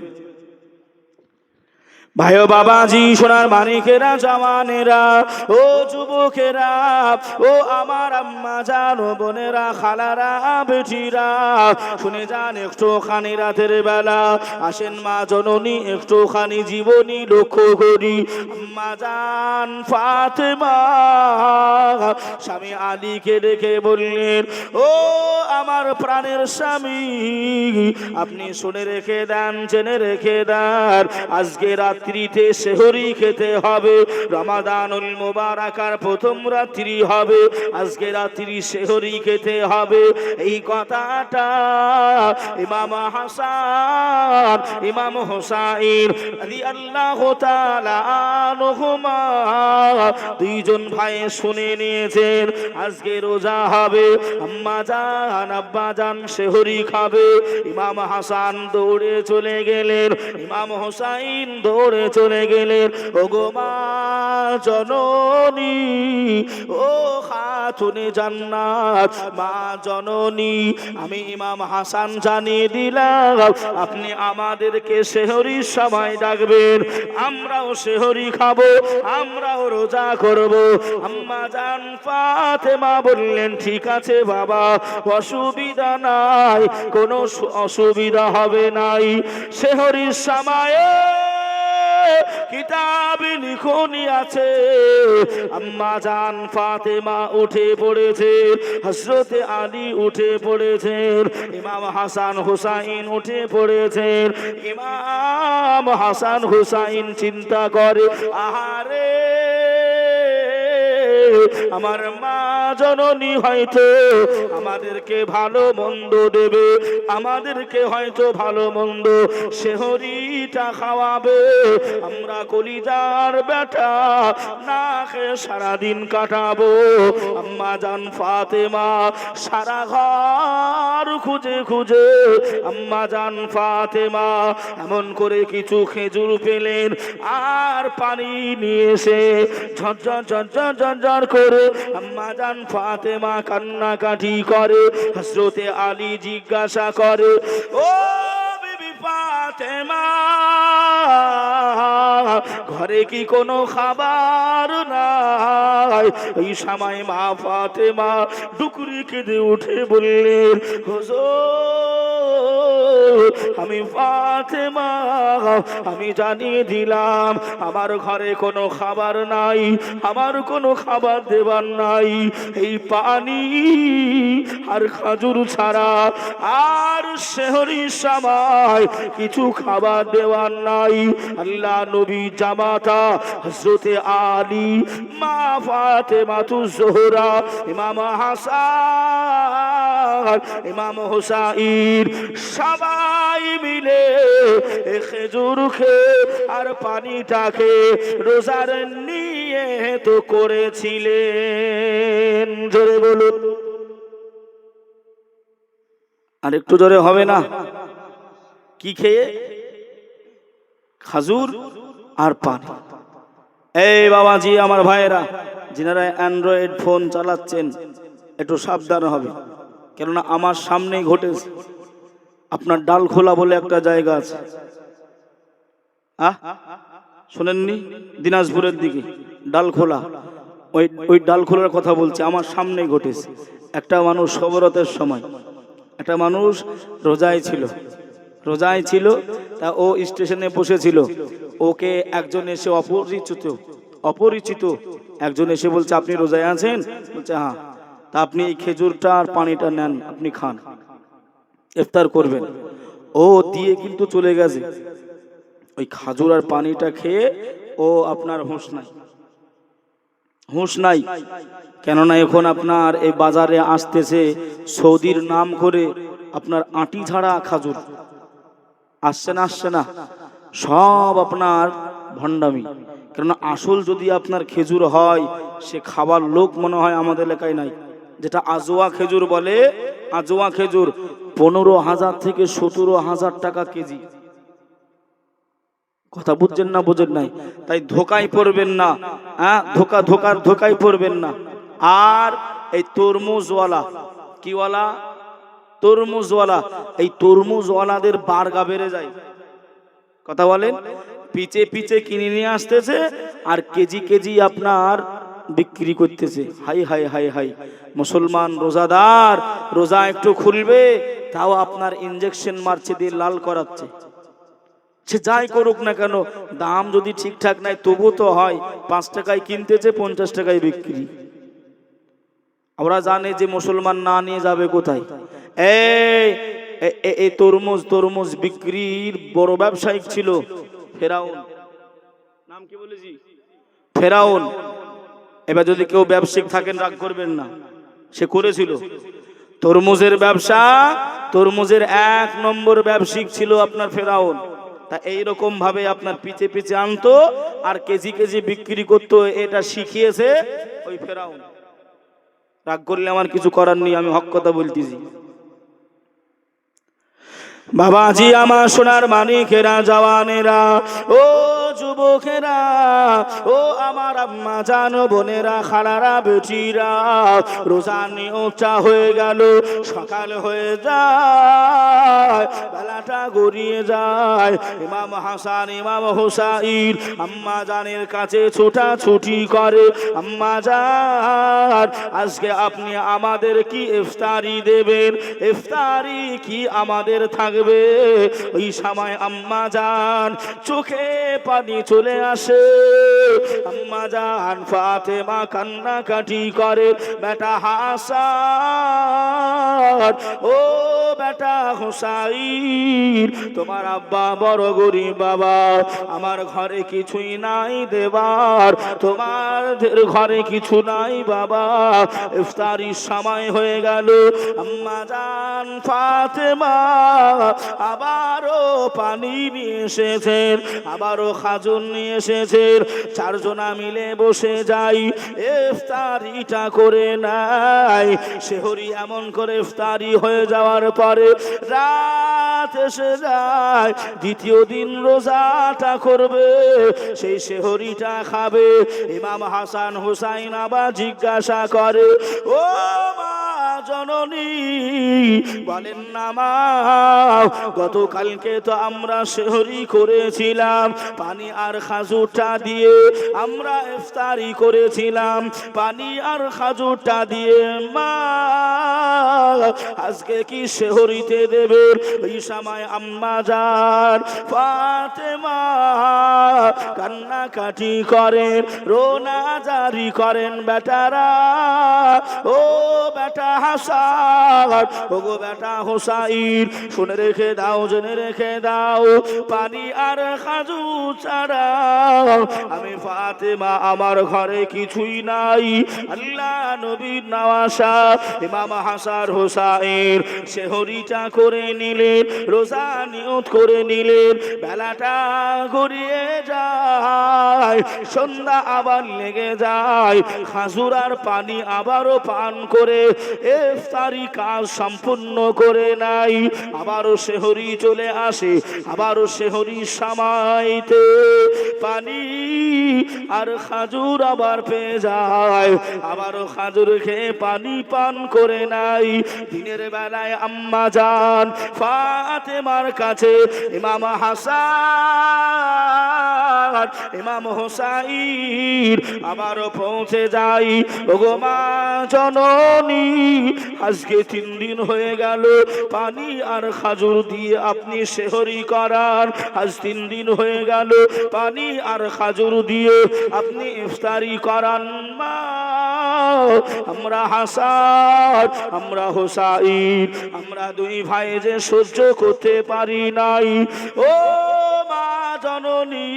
Speaker 1: ভাই ও বাবাজি, সোনার মানিকেরা, জওয়ানেরা, ও যুবকেরা, ও আমার আম্মা জান, ও বোনেরা, খালারা, বেটিরা, শুনে যান একটুখানি রাতের বেলা। আসেন মা জননী একটুখানি জীবনী লক্ষ্য করি। আম্মা জান ফাতেমা স্বামী আলীকে ডেকে বললেন, ও আমার প্রাণের স্বামী, আপনি শুনে রেখে দেন, জেনে রেখে দেন, আজকে রাত্রিতে সেহরি খেতে হবে। রমাদানুল মুবারাকার প্রথম রাত্রি হবে, আজকে রাত্রি সেহরি খেতে হবে। এই কথাটা ইমাম হাসান, ইমাম হুসাইন রাদিয়াল্লাহু তাআলা আনহুমা দুইজন ভাই শুনে নিয়েছেন। আজকে রোজা হবে, আম্মা জান আব্বা জান সেহরি খাবে। ইমাম হাসান দৌড়ে চলে গেলেন, ইমাম হুসাইন দৌড়ে চলে গেলেন। ও গো মা জননী, ও খাতুনে জান্নাত, মা জননী, আমি ইমাম হাসান জানিয়ে দিলাম আপনি আমাদেরকে সেহরির সময় ডাকবেন, আমরাও সেহরি খাবো, আমরাও রোজা করব। আম্মা জান ফাতেমা বললেন, ঠিক আছে বাবা, অসুবিধা নাই, কোনো অসুবিধা হবে নাই। সেহরির সময়ে কিতাবে লিখনি আছে আম্মা জান ফাতেমা উঠে পড়েছেন, হযরতে আলী উঠে পড়েছেন, ইমাম হাসান হুসাইন উঠে পড়েছেন। ইমাম হাসান হুসাইন চিন্তা করে, আহারে আমার মা জননী হয়তো আমাদেরকে ভালো মন্দ দেবে, আমাদেরকে হয়তো ভালো মন্দ সেহরিটা খাওয়াবে, আমরা কলিজার বেটা না খেয়ে সারাদিন কাটাবো। আম্মা জান ফাতেমা সারা ঘর খুঁজে খুঁজে আম্মা জান ফাতেমা এমন করে কিছু খেজুর পেলেন আর পানি নিয়ে এসে ঝরঝর ঝরঝর ঝরঝর করে আম্মা জান ফাতেমা কান্নাকাটি করে। হযরতে আলী জিজ্ঞাসা করে, ও বিবি ফাতেমা, ঘরে কি কোনো খাবার নাই? এই সময় মা ফাতেমা ডুকরি কেঁদে উঠে বললেন, হুজুর আমি ফাতেমা, আমি জানিয়ে দিলাম আমার ঘরে কোনো খাবার নাই, আমার কোনো খাবার দেবার নাই, এই পানি আর খাজুর ছাড়া আর সেহরির সময় কিছু খাবার দেওয়ার নাই। আল্লাহ নবী জামাতা হযরতে আলী, মা ফাতেমাতুজ জোহরা, ইমাম হাসান, ইমাম হুসাইন সবাই মিলে খেজুর খেয়ে আর পানিটাকে রোজার নিয়ত করেছিলেন। জোরে বলুন, আর একটু জোরে হবে না? কি খেয়ে? খাজুর আর পানি। এই বাবাজি আমার ভাইয়েরা, যিনারা অ্যান্ড্রয়েড ফোন চালাচ্ছেন একটু সাবধান হবে, কেননা আমার সামনেই ঘটেছে। আপনার ডালখোলা বলে একটা জায়গা আছে, শোনেননি? দিনাজপুরের দিকে ডালখোলা, ওই ডালখোলার কথা বলছি, আমার সামনেই ঘটেছে। একটা মানুষ সবরতের সময় একটা মানুষ রোজায় ছিল, তা ও স্টেশনে বসেছিল। ওকে একজন এসে অপরিচিত একজন এসে বলছে, আপনি রোজায় আছেন? বলছে হ্যাঁ। তা আপনি এই খেজুরটা আর পানিটা নেন, আপনি খান, ইফতার করবেন। ও দিয়ে কিন্তু চলে গেছে। ওই খাজুর আর পানিটা খেয়ে ও আপনার হুঁশ নাই। কেননা এখন আপনার এই বাজারে আসতেছে সৌদির নাম করে আপনার আটি ঝাড়া খাজুর আসছে না, সব আপনার ভণ্ডামি। কেননা আসল যদি আপনার খেজুর হয়, সে খাবার লোক মনে হয় আমাদের এলাকায় নাই। যেটা আজোয়া খেজুর বলে, আজোয়া খেজুর 15,000 থেকে 17,000 টাকা কেজি। কথা বুঝছেন না? বোঝেন নাই? তাই ধোকায় পড়বেন না, ধোকায় পড়বেন না। আর এই তরমুজওয়ালা, কিওয়ালা? তরমুজওয়ালা। এই তরমুজওয়ালাদের বার্গা বেড়ে যায়। কথা বলেন? পিছে পিছে কিনে নিয়ে আসতেছে আর কেজি কেজি আপনার বিক্রি করতেছে। হাই হাই হাই হাই, মুসলমান রোজাদার রোজা একটু খুলবে, তাও আপনার ইনজেকশন মারছে দিয়ে লাল করাচ্ছে। সে যাই করুক না কেন, দাম যদি ঠিকঠাক নাই তবু তো হয় 5 টাকায় কিনতেছে, 50 টাকায় বিক্রি। আমরা জানি যে মুসলমান না নিয়ে যাবে কোথায়। এই তরমুজ বিক্রির বড় ব্যবসায়িক ছিল ফেরাউন। নাম কি বলেছি? ফেরাউন। এবার যদি কেউ ব্যবসায়িক থাকেন রাগ করবেন না, সে করেছিল তরমুজের ব্যবসা। তরমুজের 1 নম্বর ব্যবসায়িক ছিল আপনার ফেরাউন। তা এইরকম ভাবে আপনার পিছে পিছে আনতো আর কেজি কেজি বিক্রি করতো। এটা শিখিয়েছে ওই ফেরাউন। রাগ করলে আমার কিছু করার নেই, আমি হক কথা বলতেছি। বাবাজি আমার সোনার মানিকেরা, জওয়ানেরা, ও যুবকেরা, ও আমার আম্মা জান বোনেরা, খালারা, বেটিরা, রোজা নিয়তটা হয়ে গেল, সকাল হয়ে যায়, বেলাটা গড়িয়ে যায়। ইমাম হাসান, ইমাম হুসাইন আম্মা জানের কাছে ছোটাছুটি করে, আম্মা জান আজকে আপনি আমাদের কি ইফতারি দেবেন? ইফতারি কি আমাদের থাকবে? ওই সময় আম্মা জান চোখে পানি পানি চলে আসে। আম্মা জান ফাতেমা কান্নাকাটি করে, বেটা হাসান, ও বেটা হুসাইন, তোমার আব্বা বড় গরিব বাবা, আমার ঘরে কিছুই নাই দেবার, তোমাদের ঘরে কিছু নাই বাবা, ইফতারির সময় হয়ে গেল। আম্মা জান ফাতেমা আবারও পানি নিয়ে এসেছেন, আবারও খাজুর নিয়ে এসেছেন। চারজনা মিলে বসে যাই, ইফতারিটা করে নাই। সেহরি এমন করে ইফতারি হয়ে যাওয়ার পরে রাত এসে যায়, দ্বিতীয় দিন রোজাটা করবে, সেই সেহরিটা খাবে। ইমাম হাসান হুসাইন আবার জিজ্ঞাসা করে, ও মা জননী, বলেন না মা, গতকালকে তো আমরা সেহরি করেছিলাম পানি আর খাজুরটা দিয়ে, আমরা ইফতারি করেছিলাম পানি আর খাজুরটা দিয়ে, মা আজকে কি সেহরিতে দেবে? ওই সময় আম্মা জান ফাতেমা কান্নাকাটি করেন, রোনা জারি করেন, বেটারা, ও বেটা হাসান, ও গো বেটা হুসাইন, শুনে রেখে দাও, জেনে রেখে দাও, পানি আর খাজুর ছাড়া আমি ফাতেমা আমার ঘরে কিছুই নাই। আল্লাহ নবীর নওয়াসা ইমাম হাসান হুসাইন সেহরিটা করে নিলেন, রোজা নিয়ত করে নিলেন। বেলাটা গড়িয়ে যায়, সন্ধ্যা আবার লেগে যায়, খাজুর আর পানি আবারও পান করে ইফতারি কাজ সম্পূর্ণ করে নাই। আবারও সেহরি চলে আসে, আবারও সেহরি সময়তে পানি আর খাজুর আবার পেয়ে যায়, আবারও খাজুর খেয়ে পানি পান করে নাই। দিনের বেলায় আম্মা জান ফাতেমার কাছে ইমাম হাসান ইমাম হুসাইন আবারও পৌঁছে যাই, ওগো মা জননী, আজকে 3 দিন হয়ে গেল পানি আর খাজুর দিয়ে আপনি সেহরি করার, আজ 3 দিন হয়ে গেল পানি আর খাজুর দিয়ে আপনি ইফতারি করান। মা আমরা হাসান, আমরা হুসাইন, আমরা 2 ভাই যে সহ্য করতে পারি নাই। ও মা জননী,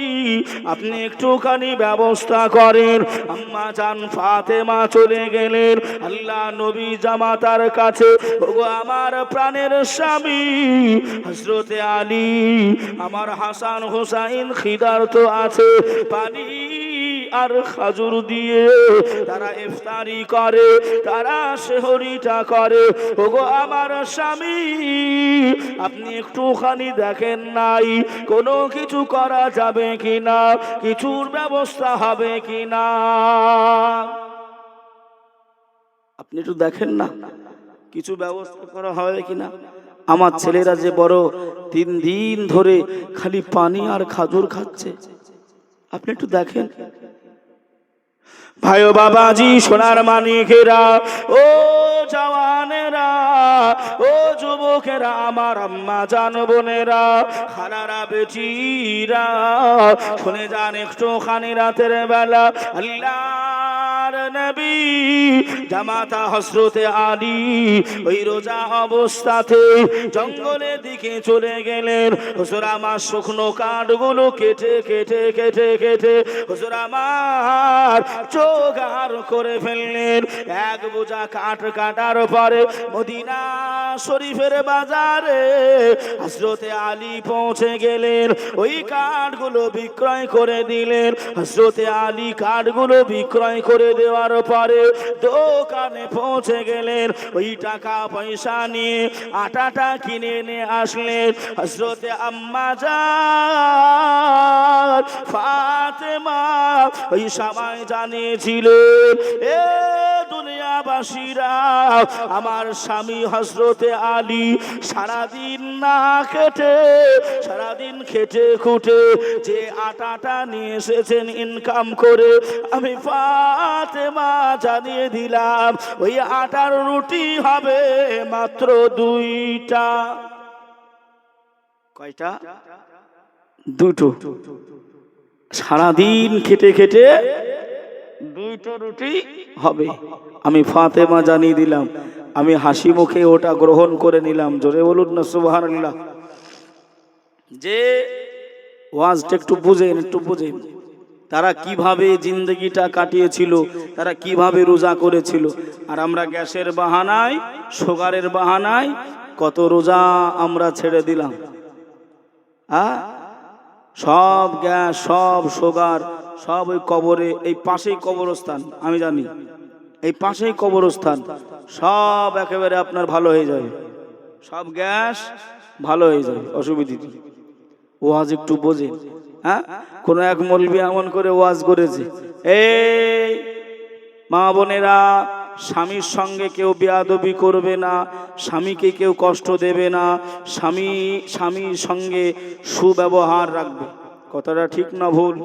Speaker 1: আপনি একটুখানি ব্যবস্থা করেন। আম্মা জান ফাতেমা চলে গেলেন আল্লাহ নবী জামাতার কাছে, ওগো আমার প্রাণের স্বামী হযরতে আলী, আমার হাসান হুসাইন খিদার্ত আছে, পানি আর খাজুর দিয়ে তারা ইফতারি করে, তারা সেহরিটা করে। ওগো আমার স্বামী, আপনি একটুখানি দেখেন নাই কোনো কিছু করা যাবে কিনা, কিছুর ব্যবস্থা হবে কিনা, আপনি একটু দেখেন না কিছু ব্যবস্থা করা হবে কিনা। আমার ছেলেরা যে বড় 3 দিন ধরে খালি পানি আর খাজুর খাচ্ছে, আপনি একটু দেখেন। ভাই ও বাবাজি, সোনার মানিকেরা, ও জওয়ানেরা, ও যুবকেরা, আমার আম্মা জান বোনেরা, খালারা বেটিরা, শুনে যান একটুখানি রাতের বেলা আল্লাহর নবী জামাতা হযরতে আলী ওই রোজা অবস্থাতে জঙ্গলের দিকে চলে গেলেন। হুজুর আমার শুকনো কাঠগুলো কেটে কেটে কেটে কেটে হুজুর আমার জোগাড় করে ফেললেন। 1 বোঝা কাঠ কাটার পরে মদিনা শরীফের বাজারে হযরতে আলী পৌঁছে গেলেন, ওই কাঠগুলো বিক্রয় করে দিলেন। হযরতে আলী কাঠগুলো বিক্রয় করে দেওয়ার পরে দোকানে পৌঁছে গেলেন, ওই টাকা পয়সা নিয়ে আটাটা কিনে নিয়ে আসলেন। হযরতে আম্মা জান ফাতেমা ওই সময় জানিয়েছিলেন, এ দুনিয়াবাসীরা, আমার স্বামী হযরতে আলী সারাদিন না খেটে, সারাদিন খেটে খুটে যে আটাটা নিয়ে এসেছেন ইনকাম করে, আমি ফাতেমা জানিয়ে দিলাম ওই আটার রুটি হবে মাত্র 2টা। কয়টা? 2টো। সারাদিন খেটে খেটে 2টা রুটি হবে। আমি ফাতেমা জানিয়ে দিলাম, আমি হাসি মুখে ওটা গ্রহণ করে নিলাম। জোরে বলুন না সুবহানাল্লাহ। যে ওয়াজটা একটু বুঝেন, তারা কিভাবে জিন্দগিটা কাটিয়েছিল, তারা কিভাবে রোজা করেছিল। আর আমরা গ্যাসের বাহানায়, সুগারের বাহানায় কত রোজা আমরা ছেড়ে দিলাম। সব গ্যাস, সব সুগার, সব ওই কবরে, এই পাশেই কবরস্থান, আমি জানি এই পাশেই কবরস্থান, সব একেবারে আপনার ভালো হয়ে যাবে, সব গ্যাস ভালো হয়ে যাবে, অসুবিধা নেই। ওয়াজ একটু বোঝেন। কোন এক মৌলবি এমন করে ওয়াজ করেছে, এই মা বোনেরা, স্বামীর সঙ্গে কেউ বেয়াদবি করবে না, স্বামীকে কেউ কষ্ট দেবে না, স্বামীর সঙ্গে সুব্যবহার রাখবে। কথাটা ঠিক না ভুল?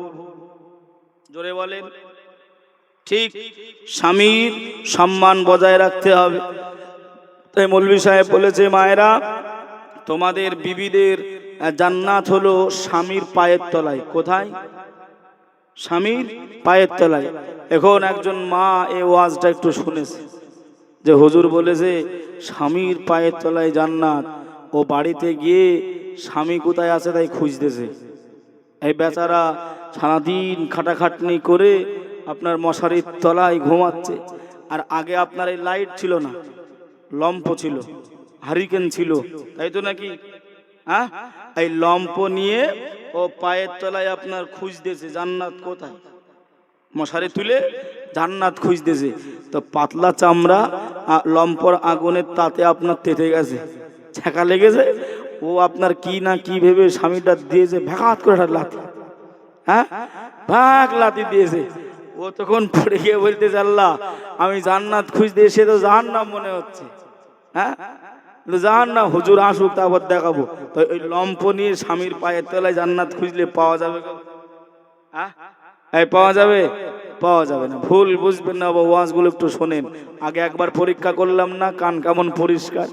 Speaker 1: জোরে বলেন। ঠিক, স্বামীর সম্মান বজায় রাখতে হবে। তাই মৌলভী সাহেব বলেছে, মায়েরা, তোমাদের বিবিদের জান্নাত হলো স্বামীর পায়ের তলায়। কোথায়? স্বামীর পায়ের তলায়। এখন একজন মা এই ওয়াজটা একটু শুনেছে যে হুজুর বলেছে স্বামীর পায়ের তলায় জান্নাত। ও বাড়িতে গিয়ে স্বামী কোথায় আছে তাই খুঁজতেছে। এই বেচারা সারাদিন খাটাখাটনি করে আপনার মশারির তলায় ঘুমাচ্ছে। আর আগে আপনার এই লাইট ছিল না, লম্প ছিল, হারিকেন ছিল, তাই তো নাকি? এই লম্প নিয়ে ও পায়ের তলায় আপনার খুঁজতেছে জান্নাত কোথায়, মশারি তুলে জান্নাত খুঁজতেছে। তো পাতলা চামড়া, লম্পর আগুনের তাতে আপনার তেতে গেছে, ছ্যাঁকা লেগেছে। ও আপনার কি না কি ভেবে স্বামীটা দিয়েছে ভ্যাঘাত করে লাথি, ভাগ লাথি দিয়েছে। ও তখন পড়ে গিয়ে বলতেছে, আল্লাহ, আমি জান্নাত খুঁজতে এসে তো জাহান্নাম মনে হচ্ছে। জাহান্নাম, হুজুর আসুক তারপর দেখাবো। তো ওই লম্প নিয়ে স্বামীর পায়ের তলায় জান্নাত খুঁজলে পাওয়া যাবে? পাওয়া যাবে? পাওয়া যাবে না। ভুল বুঝবেন না, ওয়াজগুলো একটু শোনেন। আগে একবার পরীক্ষা করলাম না, কান কেমন পরিষ্কার,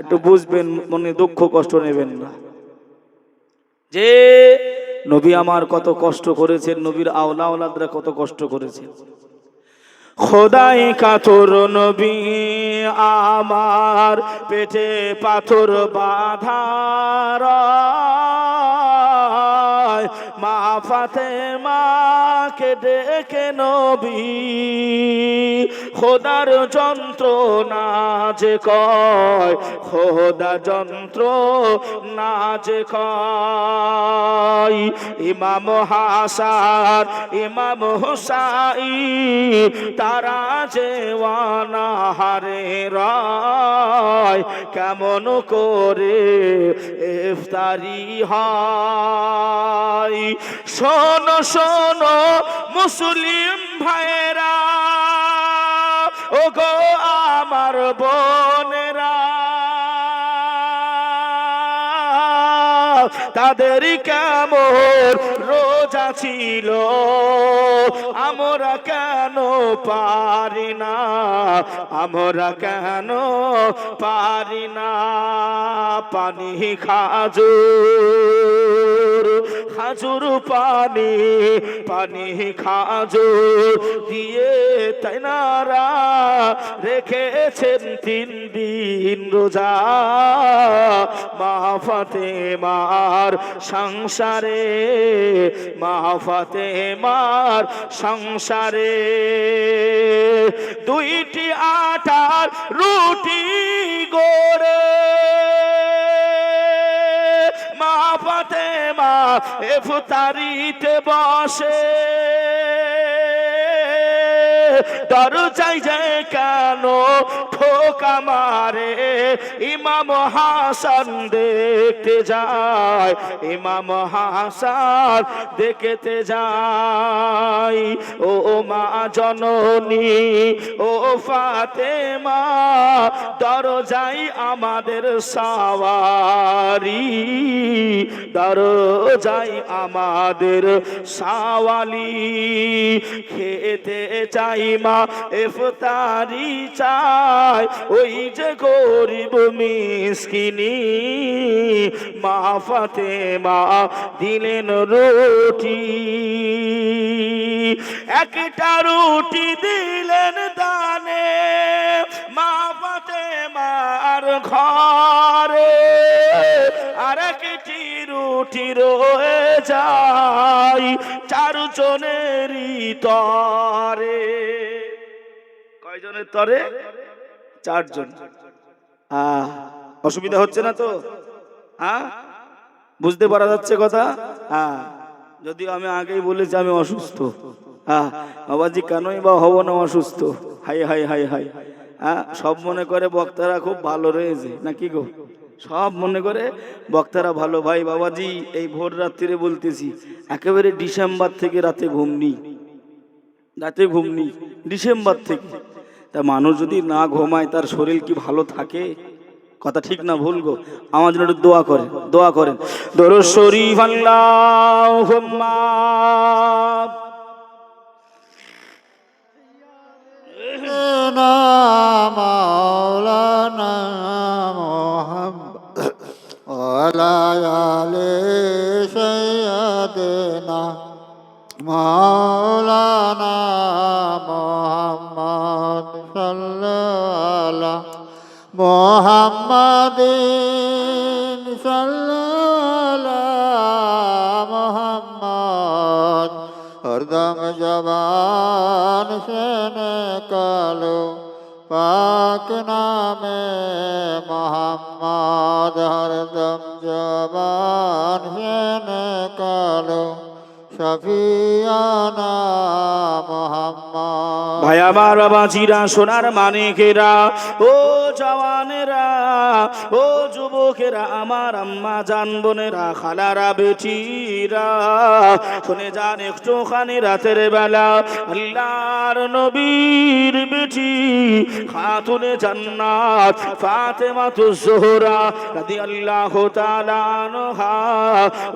Speaker 1: একটু বুঝবেন, মনে দুঃখ কষ্ট নেবেন না। যে নবী আমার কত কষ্ট করেছেন, নবীর আওলাদরা কত কষ্ট করেছেন। খোদাই কাতর নবী আমার, পেটে পাথর বাঁধার, মা ফাতেমাকে ডেকে নবী খোদার যন্ত্রণা যে কয়, খোদা যন্ত্রণা যে কয়। ইমাম হাসান, ইমাম হুসাইন, তারা যে ওয়ানাহারে রয়, কেমন করে ইফতারি হয়। শোনো শোনো মুসলিম ভাইরা, ও গো আমার বোনেরা, তাদের কেমন রোজা ছিল, আমরা কেন পারি না, আমরা কেন পারি না। পানি খাজুর, খাজুর পানি, পানি খাজুর দিয়ে তাইনারা রেখেছেন 3 দিন রোজা। মা ফাতেমার সংসারে, মা ফাতেমার সংসারে 2টি আটার রুটি গড়ে মা ফাতেমা ইফতারিতে বসে। দরজায় যায় কেন ঠোকা মারে, ইমাম হাসান দেখতে যায়, ইমাম হাসান দেখতে যায়। ও মা জননী, ও ফাতেমা, দরজায় আমাদের সাওয়ারি, দরজায় আমাদের সাওয়ালি। খেতে চাই চাই মা ইফতারি চাই, ওই যে গরিব মিসকিনি মা ফাতেমা দিলেন রুটি, একটা রুটি দিলেন দানে মা ফাতেমার ঘরে, আর একটি রুটি রয়ে যায় চারজনেরই তরে। কয়জনের তরে? চারজন। অসুবিধা হচ্ছে না তো? বুঝতে পারা যাচ্ছে কথা? যদিও আমি আগেই বলেছি আমি অসুস্থ। বাবাজি কেনই বা হব না অসুস্থ? High high high high. সব মনে করে বক্তারা খুব ভালো রয়েছে নাকি গো? সব মনে করে বক্তারা ভালো। ভাই বাবাজি এই ভোর রাত্রিরে বলতেছি, একেবারে ডিসেম্বর থেকে রাতে ঘুম নেই, রাতে ঘুম নেই ডিসেম্বর থেকে। তা মানুষ যদি না ঘুমায় তার শরীর কি ভালো থাকে? কথা ঠিক না ভুল গো? আমার জন্য একটু দোয়া করেন, দোয়া করেন। দরুদ শরীফ আল্লাহুম্মা
Speaker 2: মাওলানা মুহাম্মদ ওয়ালা আলি সাইয়্যিদিনা মাওলানা মুহাম্মদ সাল্লাল্লাহু মুহাম্মাদিন সাল্লাল্লাহু মুহাম্মদ हरदम जबान से निकालो पाक नामे मोहम्मद, हरदम जबान से निकालो शफियाना मोहम्मद।
Speaker 1: ভাই আমার বাবাজিরা, সোনার মানিকেরা, ও জওয়ানেরা, ও যুবকেরা, আমার আম্মা জান বোনেরা, খালারা, বেটিরা, শুনে যান একটুখানি রাতের বেলা আল্লাহর নবীর বেটি খাতুনে জান্নাত ফাতেমাতুজ জোহরা রাদিয়াল্লাহু তাআলা আনহা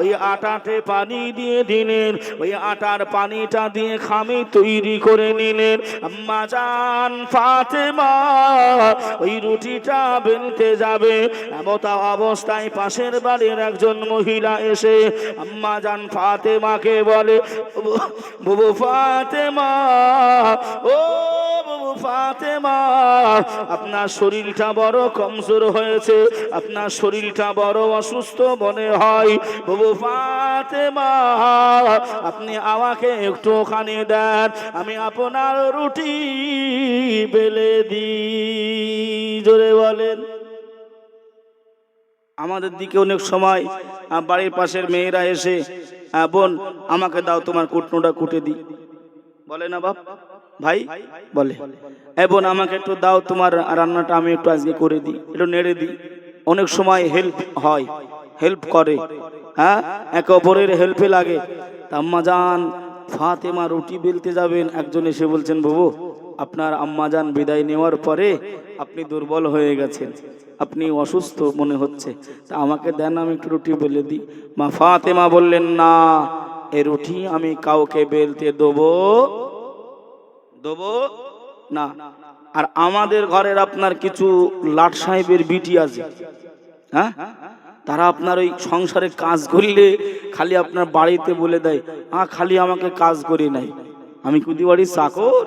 Speaker 1: ওই আটাতে পানি দিয়ে দিলেন, ওই আটার পানিটা দিয়ে খামি তৈরি করে নিলেন। আম্মা জান ফাতেমা ওই রুটিটা বেলতে যাবে, এমত অবস্থায় পাশের বাড়ির একজন মহিলা এসে আম্মা জান ফাতেমাকে বলে, বুবু ফাতেমা, ও বুবু ফাতেমা, আপনার শরীরটা বড় কমজোর হয়েছে, আপনার শরীরটা বড় অসুস্থ মনে হয়। বুবু ফাতেমা, আপনি আমাকে একটুখানি দেন, আমি আপনার রুটি বেলে দিই। জোরে বলেন। আমাদের দিকে অনেক সময় বাড়ির পাশের মেয়েরা এসে, বোন আমাকে দাও তোমার কুটনোটা কুটে দিই, বলে না বাপ? ভাই বলে, বোন আমাকে একটু দাও তোমার রান্নাটা আমি একটু আজকে করে দিই, একটু নেড়ে দিই। অনেক সময় হেল্প হয়, হেল্প করে, একে অপরের হেল্পে লাগে। আম্মা জান ফাতেমা রুটি বেলতে যাবেন, একজন এসে বলছেন, বাবু আপনার আম্মা জান বিদায় নেওয়ার পরে আপনি দুর্বল হয়ে গেছেন, আপনি অসুস্থ মনে হচ্ছে, তা আমাকে দেন, আমি একটু রুটি বেলে দিই। মা ফাতেমা বললেন, না, এই রুটি আমি কাউকে বেলতে দেবো না। আর আমাদের ঘরের আপনার কিছু লাট সাহেবের বিটি আছে, তারা আপনার ওই সংসারে কাজ করলে খালি আপনার বাড়িতে বলে দেয়, খালি আমাকে কাজ করি নাই, আমি কুদি বাড়ির চাকর।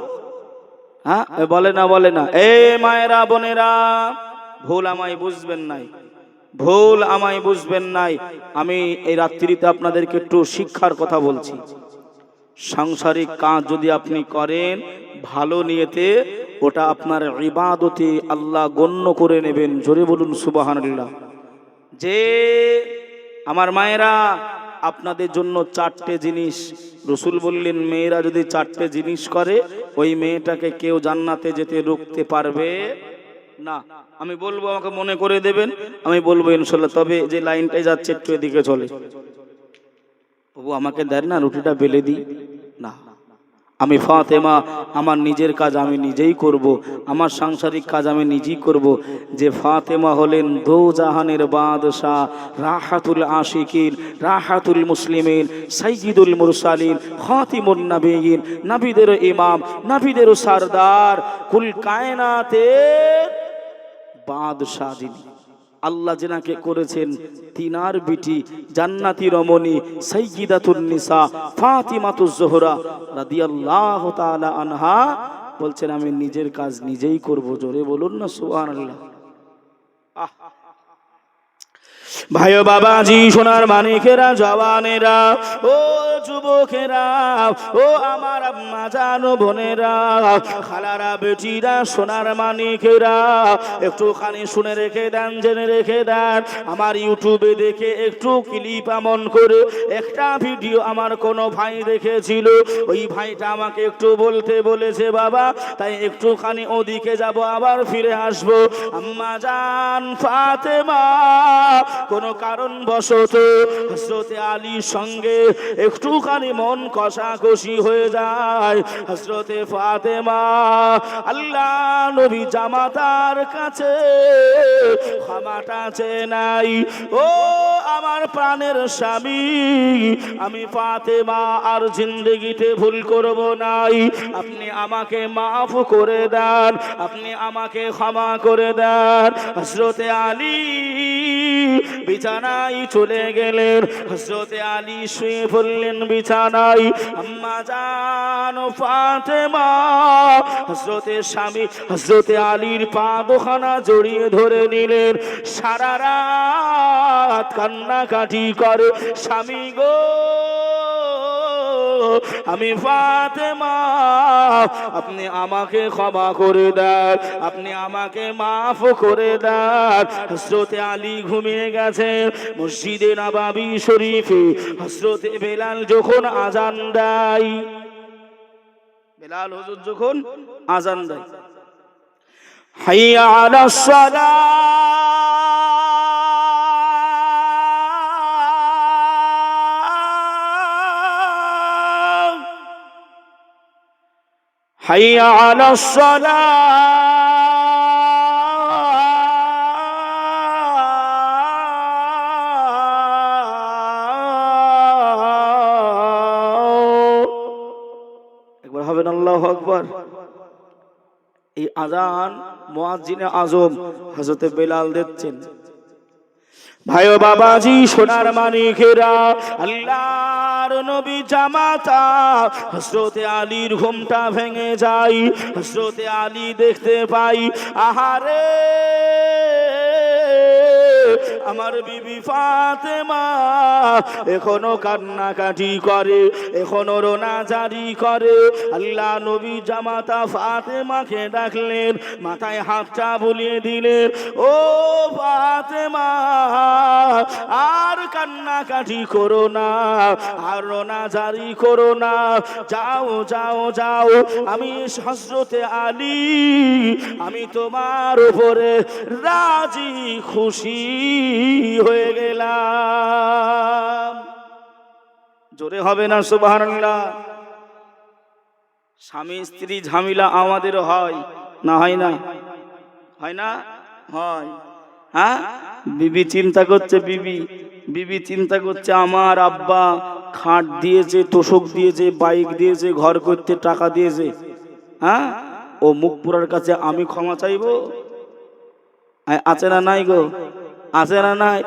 Speaker 1: বলে না, বলে না। মায়েরা বোনেরা, ভুল আমায় বুঝবেন নাই, ভুল আমায় বুঝবেন নাই। আমি এই রাত্রিতে আপনাদেরকে একটু শিক্ষার কথা বলছি। সাংসারিক কাজ যদি আপনি করেন ভালো নিয়তে, ওটা আপনার ইবাদতে আল্লাহ গণ্য করে নেবেন। জোরে বলুন সুবহানাল্লাহ। যে আমার মায়েরা, আপনাদের জন্য 4টে জিনিস রাসূল বললেন, মেয়েরা যদি 4টে জিনিস করে ওই মেয়েটাকে কেউ জান্নাতে যেতে রুখতে পারবে না। আমি বলবো, আমাকে মনে করে দেবেন, আমি বলবো ইনশাআল্লাহ। তবে যে লাইনটাই যাচ্ছে একটু এদিকে চলে। বাবু আমাকে দেন না, রুটিটা বেলে দিই না। আমি ফাতেমা আমার নিজের কাজ আমি নিজেই করব, আমার সাংসারিক কাজ আমি নিজেই করব। যে ফাতেমা হলেন দোজাহানের বাদশাহ, রাহাতুল আশিকিন, রাহাতুল মুসলিমিন, সাইয়্যিদুল মুরসালিন, খাতিমুন নবিয়্যিন, নবীদের ইমাম, নবীদের সরদার, কুল কায়নাতের বাদশাহ যিনি, আল্লাহ যেনাকে করেছেন তিনার বিটি জান্নাতি রমণী সাইয়্যিদাতুন নিসা ফাতিমাতুজ জোহরা রাদিয়াল্লাহু তাআলা আনহা বলছেন আমি নিজের কাজ নিজেই করব। জোরে বলুন না সুবহানাল্লাহ। ভাই ও বাবাজি, সোনার মানিকেরা, জওয়ানেরা, ও যুবকেরা, ও আমার আম্মা জান বোনেরা, খালারা, বেটিরা, সোনার মানিকেরা, একটুখানি শুনে রেখে দেন, জেনে রেখে দেন। আমার ইউটিউবে দেখে একটু ক্লিপ এমন করে একটা ভিডিও আমার কোনো ভাই দেখেছিল, ওই ভাইটা আমাকে একটু বলতে বলেছে বাবা, তাই একটুখানি ওদিকে যাব, আবার ফিরে আসবো। আম্মা জান ফাতেমা কোনো কারণবশত হযরত আলীর সঙ্গে একটুখানি মন কষাকষি হয়ে যায়। হযরত ফাতেমা আল্লাহ নবী জামাতার কাছে ক্ষমাটা চেয়ে নাই, ও আমার প্রাণের স্বামী, আমি ফাতেমা আর জিন্দেগিতে ভুল করব নাই, আপনি আমাকে মাফ করে দেন, আপনি আমাকে ক্ষমা করে দেন। হযরত আলী বিছানায় চলে গেলেন, হযরত আলী শুয়ে পড়লেন বিছানায়। আম্মা জান ফাতেমা হযরত স্বামী হযরত আলীর পা দুখানা জড়িয়ে ধরে নিলেন, সারা রাত কান্নাকাটি করে, স্বামী গো আমি ফাতেমা, আপনি আমাকে ক্ষমা করে দেন, আপনি আমাকে মাফ করে দেন। হযরত আলী ঘুমিয়ে গেছে। মসজিদে নববী শরীফে হযরত বেলাল যখন আজান দেয়, বেলাল হুজুর যখন আজান দেয়, হাইয়া আলাস সালাহ, হাইয়া আলাস সালাহ, একবার হবেন আল্লাহু আকবার। এই আজান মুয়াজ্জিনে আজম হযরত বেলাল দিচ্ছেন। ভাই ও বাবাজি, সোনার মানিকেরা, আল্লাহর নবী জামাতা হযরত আলীর ঘুমটা ভেঙে যায়। হযরত আলী দেখতে পাই, আহারে আমার বিবি ফাতেমা এখনো কান্নাকাটি করে, এখনো রোনা জারি করে। আল্লাহ নবী জামাতা ফাতেমাকে ডাকলেন, মাথায় হাতটা বুলিয়ে দিলেন, ও ফাতেমা আর কান্নাকাটি করো না, আর রোনা জারি করো না, যাও যাও যাও, আমি হযরতে আলী আমি তোমার উপরে রাজি খুশি হয়ে গেলাম। জোরে হবে না সুবহানাল্লাহ। স্বামী স্ত্রী ঝামেলা আমাদের হয় না, হয় না? হয় না? হয়। হ্যাঁ, বিবি চিন্তা করছে, বিবি চিন্তা করছে আমার আব্বা খাট দিয়েছে, তোষক দিয়েছে, বাইক দিয়েছে, ঘর করতে টাকা দিয়েছে, হ্যাঁ, ও মুখ পুরার কাছে আমি ক্ষমা চাইবো? আছে না নাই গো? আছে না নাই?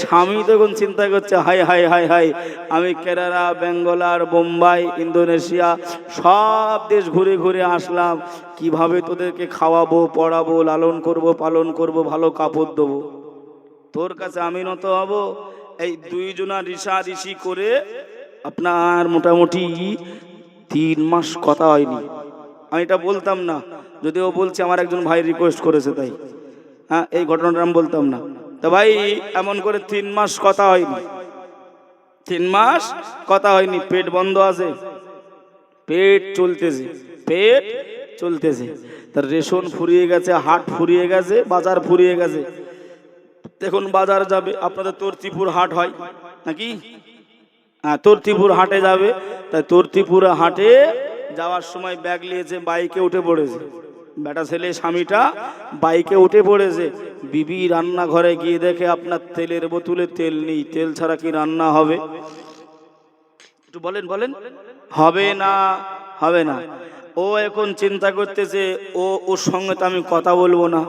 Speaker 1: স্বামী তখন চিন্তা করছে, হাই হাই হাই হাই, আমি কেরালা, বেঙ্গলার, বোম্বাই, ইন্দোনেশিয়া সব দেশ ঘুরে ঘুরে আসলাম, কিভাবে তোদেরকে খাওয়াবো, পড়াবো, লালন করব, পালন করব, ভালো কাপড় দেবো, তোর কাছে আমি নত হব? এই দুইজনা রিসারিসি করে আপনার মোটামুটি 3 মাস কথা হয়নি। আমি এটা বলতাম না, যদিও বলছি আমার একজন ভাই রিকোয়েস্ট করেছে, তাই হ্যাঁ এই ঘটনাটা আমি বলতাম না। তো ভাই এমন করে 3 মাস কথা হয়নি, 3 মাস কথা হয়নি, পেট বন্ধ আছে, পেট চলতেছে, পেট চলতেছে, তার রেশন ফুরিয়ে গেছে, হাট ফুরিয়ে গেছে, বাজার ফুরিয়ে গেছে। দেখুন বাজার যাবে, আপনাদের তর্তিপুর হাট হয় নাকি? হ্যাঁ, তর্তিপুর হাটে যাবে, তাই তর্তিপুর হাটে যাওয়ার সময় ব্যাগ নিয়েছে, বাইকে উঠে পড়েছে। বেটা ছেলে স্বামীটা বাইকে উঠে পড়েছে। বিবি রান্নাঘরে গিয়ে দেখে আপনার তেলের বোতলে তেল নেই। তেল ছাড়া কি রান্না হবে? একটু বলেন বলেন, হবে না? হবে না। ও এখন চিন্তা করতেছে, ওর সঙ্গে তো আমি কথা বলবো না,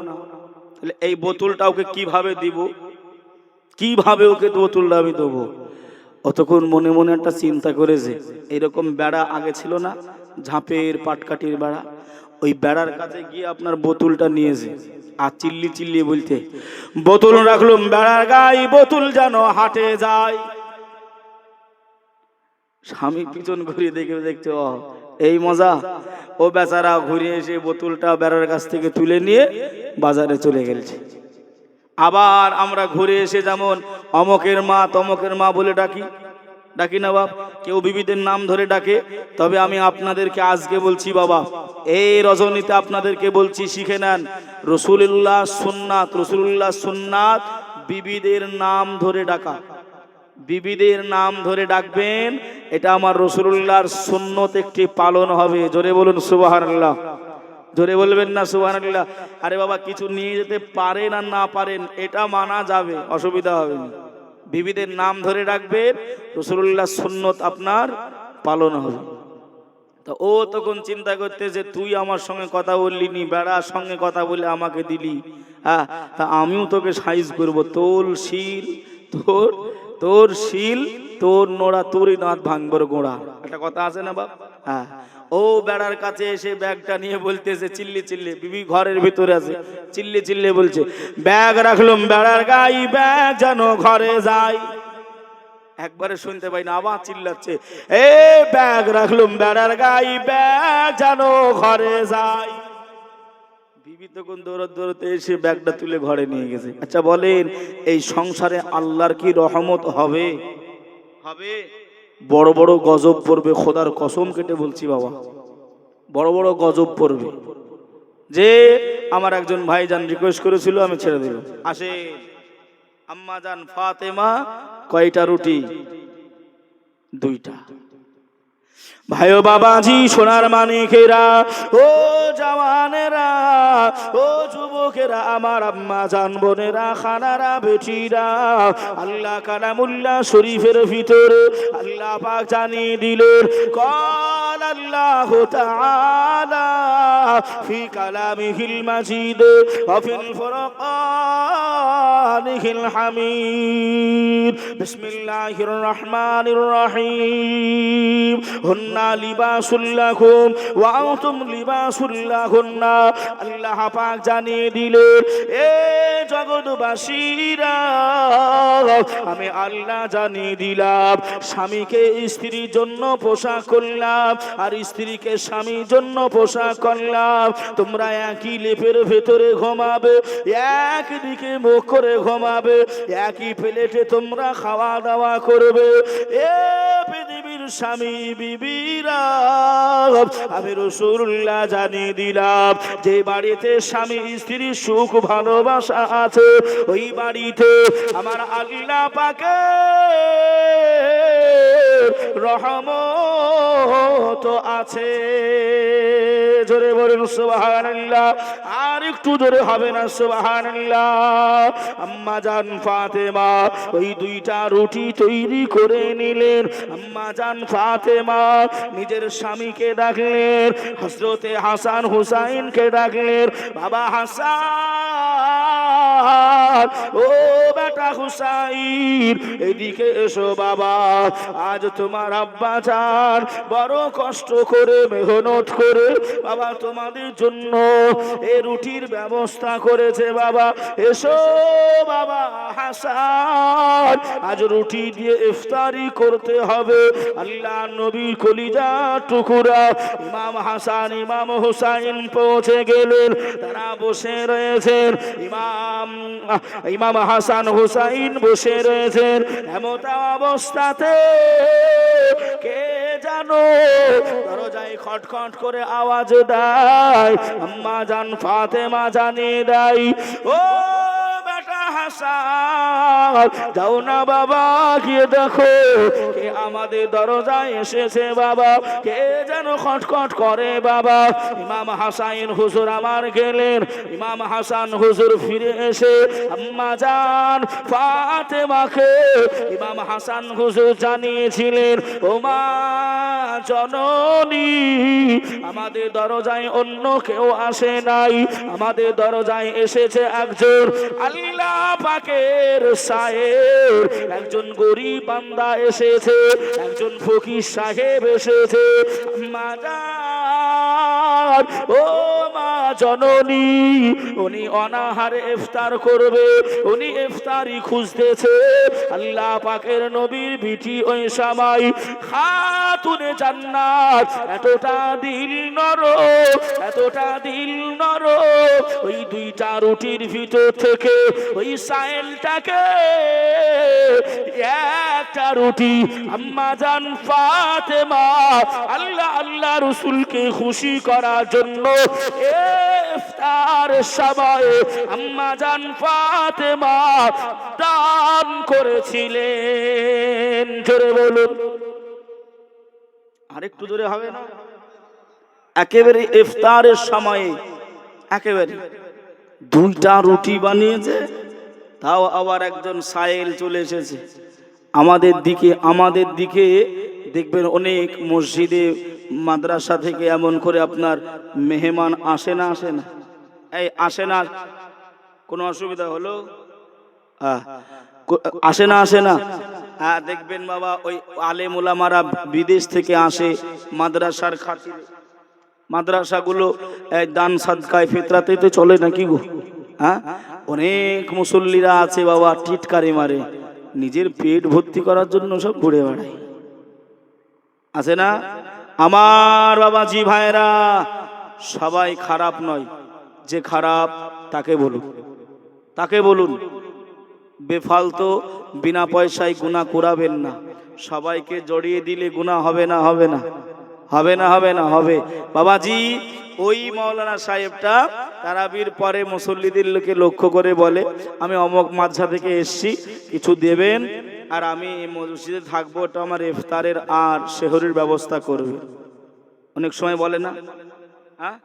Speaker 1: তাহলে এই বোতলটা ওকে কিভাবে দিব, কিভাবে ওকে বোতলটা আমি দেবো। অতক্ষণ মনে মনে একটা চিন্তা করেছে, এরকম বেড়া আগে ছিল না, ঝাঁপের পাটকাঠির বেড়া, ওই বেড়ার কাছে গিয়ে আপনার বোতলটা নিয়েছে আর চিল্লি চিল্লিয়ে বলতে, বোতল রাখলুম বেড়ার গায়ে, বোতল যেন হাটে যায়। স্বামী পিছন ঘুরিয়ে দেখছে, ও এই মজা। ও বেচারা ঘুরে এসে বোতলটা বেড়ার কাছ থেকে তুলে নিয়ে বাজারে চলে গেছে। আবার আমরা ঘুরে এসে যেমন অমকের মা তমকের মা বলে ডাকি না বাপ, কেউ বিবিদের নাম ধরে ডাকে। তবে আমি আপনাদেরকে আজকে বলছি বাবা, এই রজনীতে আপনাদেরকে বলছি, শিখে নেন রাসূলুল্লাহ সুন্নাত, রাসূলুল্লাহ সুন্নাত বিবিদের নাম ধরে ডাকা। বিবিদের নাম ধরে ডাকবেন, এটা আমার রাসূলুল্লাহর সুন্নত, একটি পালন হবে। জোরে বলুন সুবহানাল্লাহ। জোরে বলবেন না সুবহানাল্লাহ? আরে বাবা, কিছু নিয়ে যেতে পারেন আর না পারেন, এটা মানা যাবে, অসুবিধা হবে না। বিবিদের নাম ধরে ডাকবেন, রাসূলুল্লাহ সুন্নত আপনার পালন হবে। তা ও তখন চিন্তা করতে যে, তুই আমার সঙ্গে কথা বললি নি, বেড়ার সঙ্গে কথা বলে আমাকে দিলি, হ্যাঁ, তা আমিও তোকে সাইজ করব, তোর শিল তোর শিল তোর নোড়া, তোরই দাঁত ভাঙবর গোড়া, একটা কথা আছে না বাপ? হ্যাঁ। ও বেড়ার কাছে এসে ব্যাগটা নিয়ে বলতেছে চিল্লি চিল্লি, বিবি ঘরের ভিতরে আছে, চিল্লি চিল্লি বলছে, ব্যাগ রাখলুম বেড়ার গায়ে, ব্যাগ যেন ঘরে যায়। একবারে শুনতে পাই না, আবার চিল্লাচ্ছে, এ ব্যাগ রাখলুম বেড়ার গায়ে, ব্যাগ যেন ঘরে যায়। বিবি তখন দৌড়তে এসে ব্যাগটা তুলে ঘরে নিয়ে গেছে। আচ্ছা বলেন, এই সংসারে আল্লাহর কি রহমত হবে? হবে? বড় বড় গজব পড়বে, খোদার কসম কেটে বলছি বাবা, বড় বড় গজব পড়বে। যে আমার একজন ভাইজান রিকোয়েস্ট করেছিল, আমি ছেড়ে দিলাম। আসে আম্মা জান ফাতেমা কয়টা রুটি? 2টা। ভাইও বাবাজি, সোনার মানিকেরা, ও জওয়ানেরা, ও যুবকেরা, আমার আম্মা জান বোনেরা, খানারা, বেটিরা, আল্লাহ কালামুল্লাহ শরীফের ভিতরে আল্লাহ পাক জানিয়ে দিলেন, قال الله تعالى في كلامه المجيد وفي الفرقان الحميد بسم الله الرحمن الرحيم هن لباس لكم وأنتم لباس لهن। আল্লাহ পাক জানিয়ে দিলেন, এ জগৎবাসীরা, আমি আল্লাহ জানিয়ে দিলাম, স্বামীকে স্ত্রীর জন্য পোশাক করলাম, আর স্ত্রীকে স্বামীর জন্য পোশাক করলাম। তোমরা একই লেপের ভেতরে ঘুমাবে, একদিকে মুখ করে ঘুমাবে, একই প্লেটে তোমরা খাওয়া দাওয়া করবে। এ পৃথিবীর স্বামী বিবিরা, আমি রাসূলুল্লাহ জানিয়ে দিলাম, যে বাড়িতে স্বামী স্ত্রীর সুখ ভালোবাসা আছে, ওই বাড়িতে আমার আল্লাহ পাকের রহমত আছে। জোরে বলুন সুবহানাল্লাহ। আর একটু জোরে হবে না সুবহানাল্লাহ? আম্মা জান ফাতেমা ওই 2টা রুটি তৈরি করে নিলেন। আম্মা জান ফাতেমা নিজের স্বামীকে ডাকলেন, হযরতে হাসান হুসাইনকে ডাকলেন, বাবা হাসান, ও বেটা হুসাইন, এদিকে এসো বাবা, আজ তোমার আব্বা জান বড় কষ্ট করে মেহনত করে বাবা তোমাদের জন্য এই রুটির ব্যবস্থা করেছে। বাবা এসো বাবা হাসান, আজ রুটি দিয়ে ইফতারি করতে হবে। আল্লাহ নবীর কলিজা টুকরা ইমাম হাসান ইমাম হুসাইন পৌঁছে গেলেন, তারা বসে রয়েছেন। ইমাম হাসান হুসাইন বসে রয়েছেন। এমত অবস্থাতে কে জানো দরজায় খটখট করে আওয়াজ দেয়। আম্মা জান ফাতেমা জানিয়ে দেয়, ও বেটা হাসান, হাসান যাও না বাবা গিয়ে দেখো কে আমাদের দরজায় এসেছে বাবা, কে যেন খটখট করে বাবা। ইমাম হাসান হুজুর আমার গেলেন, ইমাম হাসান হুজুর ফিরে এসে আম্মা জান ফাতেমাকে ইমাম হাসান হুজুর জানিয়েছিলেন, ও মা জননী আমাদের দরজায় অন্য কেউ আসে নাই, আমাদের দরজায় এসেছে একজন আল্লাহ পাকের সাহেব, একজন গরিব বান্দা এসেছে, একজন ফকির সাহেব এসেছে। আম্মা জান ও মা জননী উনি অনাহারে ইফতার করবে, উনি ইফতারি খুঁজতেছে। আল্লাহ পাকের নবীর বিটি ওই সময় খাতুনে জান্নাত, এতটা দিল নরম, এতটা দিল নরম, ওই দুইটা রুটির ভিতর থেকে ওই সাইলটাকে একটা রুটি আম্মা জান ফাতেমা আল্লাহ রাসূলকে খুশি করার জন্য ইফতার সময় আম্মা জান ফাতেমা দান করেছিলেন। জোরে বলুন, আরেকটু জোরে হবে না? একেবারে ইফতারের সময়ে একেবারে দুইটা রুটি বানিয়েছে, তাও আবার একজন সাইল চলে এসেছে আমাদের দিকে দেখবেন অনেক মসজিদে মাদ্রাসা থেকে এমন করে আপনার মেহমান আসে না এই আসে না, কোনো অসুবিধা হলো আসে না দেখবেন বাবা ওই আলেম ওলামারা বিদেশ থেকে আসে মাদ্রাসার খাতিরে, মাদ্রাসাগুলো দান সাদকায় ফিতরাতে তো চলে নাকি গো? হ্যাঁ, অনেক মুসল্লিরা আছে বাবা টিটকারি মারে, নিজের পেট ভর্তি করার জন্য সব ঘুরে বেড়ায়, আছে না? আমার বাবাজি ভাইরা সবাই খারাপ নয়, যে খারাপ তাকে বলুন বেফালতু বিনা পয়সায় গুনাহ করাবেন না। সবাইকে জড়িয়ে দিলে গুনাহ হবে না? হবে বাবাজি। ওই মাওলানা সাহেবটা তারাবির পরে মুসল্লিদেরকে লক্ষ্য করে বলে, আমি অমুক মাদ্রাসা থেকে এসেছি, কিছু দেবেন আর আমি এই মসজিদে থাকবো, ওটা আমার ইফতারের আর সেহরির ব্যবস্থা করবে। অনেক সময় বলে না, হ্যাঁ,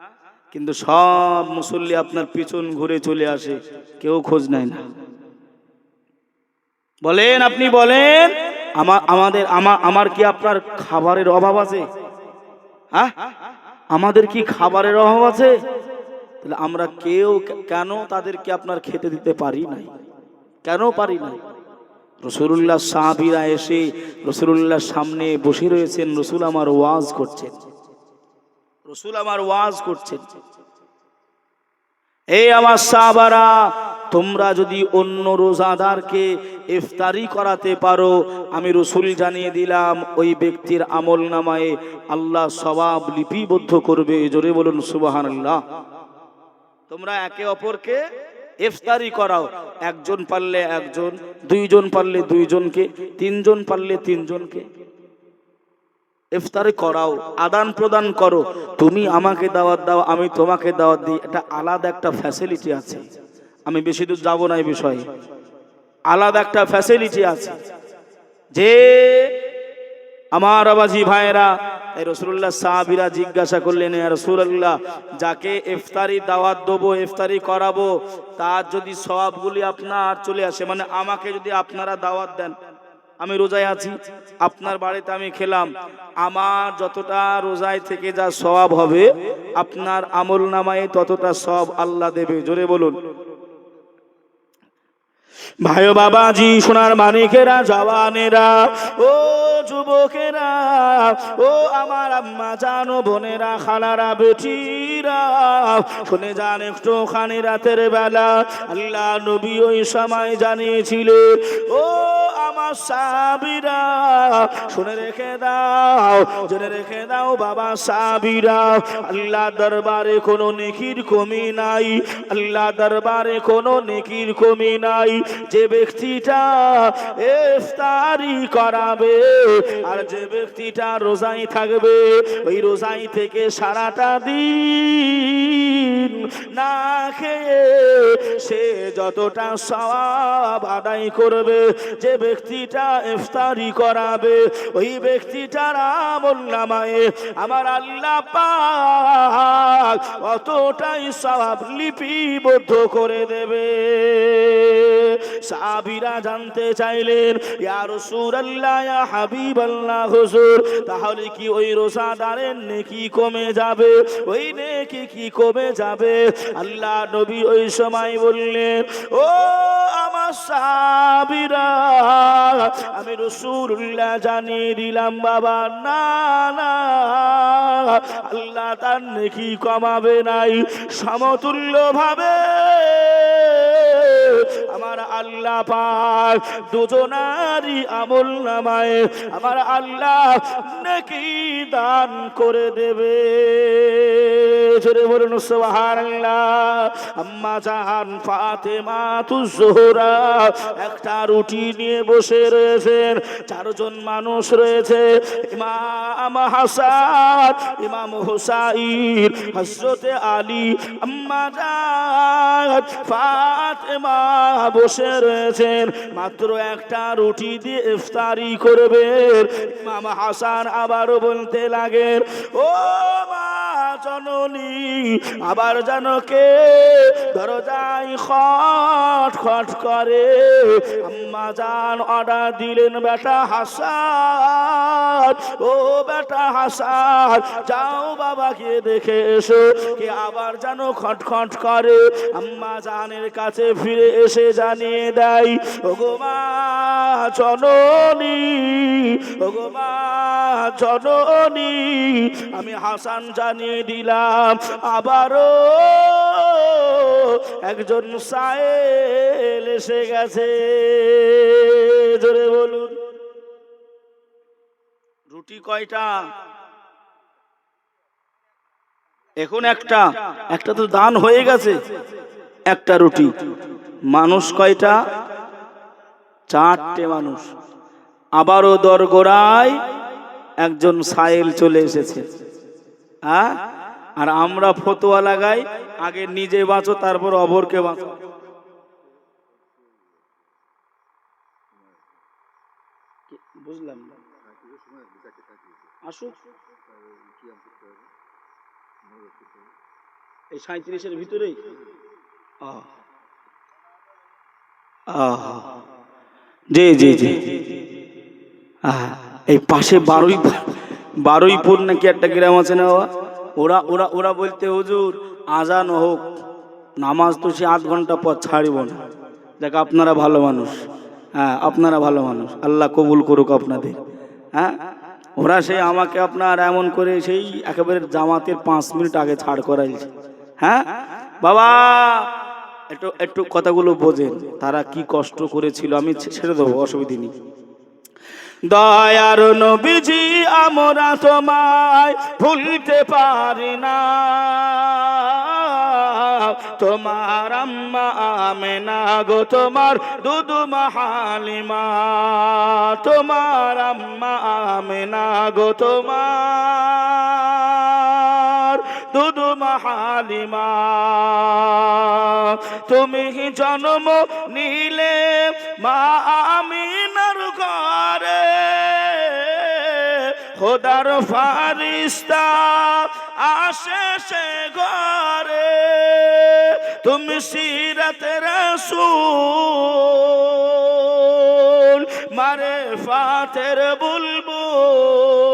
Speaker 1: কিন্তু সব মুসল্লি আপনার পিছন ঘুরে চলে আসে, কেউ খোঁজ নেয় না। বলেন, আপনি বলেন, আমার কি আপনার খাবারের অভাব আছে? হ্যাঁ, আমাদের কি খাবারের অভাব আছে? তাহলে আমরা কেউ কেন তাদেরকে আপনার খেতে দিতে পারি নাই? কেন পারি নাই? রাসূলুল্লাহ সাহাবীরা এসে রাসূলুল্লাহর সামনে বসে রয়েছেন, রাসূল আমার ওয়াজ করছেন। এই আমার সাহাবারা, তোমরা যদি অন্য রোজাদারকে ইফতারি করাতে পারো, আমি রাসূল জানিয়ে দিলাম ওই ব্যক্তির আমলনামায় আল্লাহ সওয়াব লিপিবদ্ধ করবে। জোরে বলুন সুবহানাল্লাহ। তোমরা একে অপরকে ইফতারি করাও, একজন পারলে একজন, দুইজন পারলে দুইজনকে, তিনজন পারলে তিনজনকে ইফতারি করাও, আদান প্রদান করো। তুমি আমাকে দাওয়াত দাও, আমি তোমাকে দাওয়াত দিই, এটা আলাদা একটা ফ্যাসিলিটি আছে। আমি বেশি দূর যাব না এই বিষয়ে, আলাদা একটা ফ্যাসিলিটি আছে যে আমার আবাজি ভাইরা। রাসূলুল্লাহ সাহাবীরা জিজ্ঞাসা করলেন, ইয়া রাসূলুল্লাহ, যাকে ইফতারি দাওয়াত দেবো, ইফতারি করাবো, তার যদি সওয়াবগুলি আপনার চলে আসে, মানে আমাকে যদি আপনারা দাওয়াত দেন, আমি রোজায় আছি, আপনার বাড়িতে আমি খেলাম, আমার যতটা রোজায় থেকে যা সওয়াব হবে আপনার আমলনামায় ততটা সওয়াব আল্লাহ দেবে। জোরে বলুন ভাই বাবাজি, সোনার মানিকেরা, জওয়ানেরা, ও যুবকেরা, ও আমার আম্মা জানো বোনেরা, খালারা, বেটিরা, শুনে যান একটুখানি রাতের বেলা আল্লাহ নবী ওই সময় জানিয়েছিলেন, ও আমার সাহাবীরা শুনে রেখে দাও, জেনে রেখে দাও বাবা সাহাবীরা, আল্লাহ দরবারে কোনো নেকির কমি নাই, আল্লাহ দরবারে কোনো নেকির কমি নাই। যে ব্যক্তিটা ইফতারি করাবে আর যে ব্যক্তিটা রোজায় থাকবে, ওই রোজায় থেকে সারাটা দিন দিন না খেয়ে সে যতটা সওয়াব আদায় করবে, যে ব্যক্তিটা ইফতারি করাবে ওই ব্যক্তিটার আমলনামায়ে আমার আল্লাহ পাক অতটাই সওয়াব লিপিবদ্ধ করে দেবে। সাহাবীরা জানতে চাইলেন, ইয়া রাসূলুল্লাহ, ইয়া হাবিবাল্লাহ হুজুর, তাহলে কি ওই রোজাদারের নেকি কমে যাবে? ওই নেকি কি কমে যাবে? আল্লাহ নবী ওই সময় বললেন, ও আমার সাহাবীরা, আমি রাসূলুল্লাহ জানিয়ে দিলাম বাবা, না না, আল্লাহ তার নেকি কমাবে নাই, সমতুল্য ভাবে আমার আল্লাহ পাক দুজনারই আমলনামায়ে আমার আল্লাহ নেকি দান করে দেবে। জোরে বলুন সুবহানাল্লাহ। আম্মা জান ফাতেমাতুজ জোহরা একটা রুটি নিয়ে বসে রয়েছেন, চারজন মানুষ রয়েছে, ইমাম হাসান, ইমাম হুসাইন, হযরতে আলী, আম্মা জান ফাতেমা বসে রয়েছেন। মাত্র একটা রুটি দিয়ে ইফতারি করবেন। ইমাম হাসান আবারও বলতে লাগেন, ও মা জননী, আবার যেন কে দরজায় খট খট করে। আম্মা জান অর্ডার দিলেন, বেটা হাসান, ও বেটা হাসান, যাও বাবাকে দেখে এসো, কে আবার যেন খটখট করে। আম্মা জানের কাছে ফিরে এসে জানিয়ে দেয়, ওগো মা জননী, ওগো মা জননী, আমি হাসান জানিয়ে দিলাম আবারও একজন সায়েল এসে গেছে। জোরে বলুন। রুটি কয়টা? এখন একটা, একটা তো দান হয়ে গেছে, একটা রুটি। মানুষ কয়টা? চারটে মানুষ। আবারও দরগোড়ায় একজন সায়েল চলে এসেছে। হ্যাঁ, আর আমরা ফতোয়া লাগাই, আগে নিজে বাঁচো তারপর অপরকে বাঁচো। বুঝলাম না, আসুক এই 37-এর ভিতরেই। জি জি জি, এই পাশে বারুইপুর নাকি একটা গ্রাম আছে না, ওরা ওরা ওরা বলতে, হুজুর আজান হোক, নামাজ তো সে 8 ঘন্টা পর ছাড়িব না। দেখ আপনারা ভালো মানুষ, হ্যাঁ আপনারা ভালো মানুষ, আল্লাহ কবুল করুক আপনাদের। হ্যাঁ, ওরা সেই আমাকে আপনার এমন করে সেই একেবারে জামাতের 5 মিনিট আগে ছাড় করাইছে। হ্যাঁ বাবা, একটু একটু কথাগুলো বোঝেন, তারা কি কষ্ট করেছিল। আমি ছেড়ে দেবো, অসুবিধা নেই। দয়ার নবীজি, আমরা তোমায় ভুলতে পারি না, তোমার আম্মা আমেনা গো, তোমার দুদুমা হালিমা, তোমার আম্মা আমেনা গো, তোমার দুদুমা হালিমা, তুমি জন্ম নিলে মা আমিনার ঘরে, খোদার ফারিস্তা আসে সে ঘরে, তুমি সিরাতে রাসূল মারে ফাতের বুলবুল,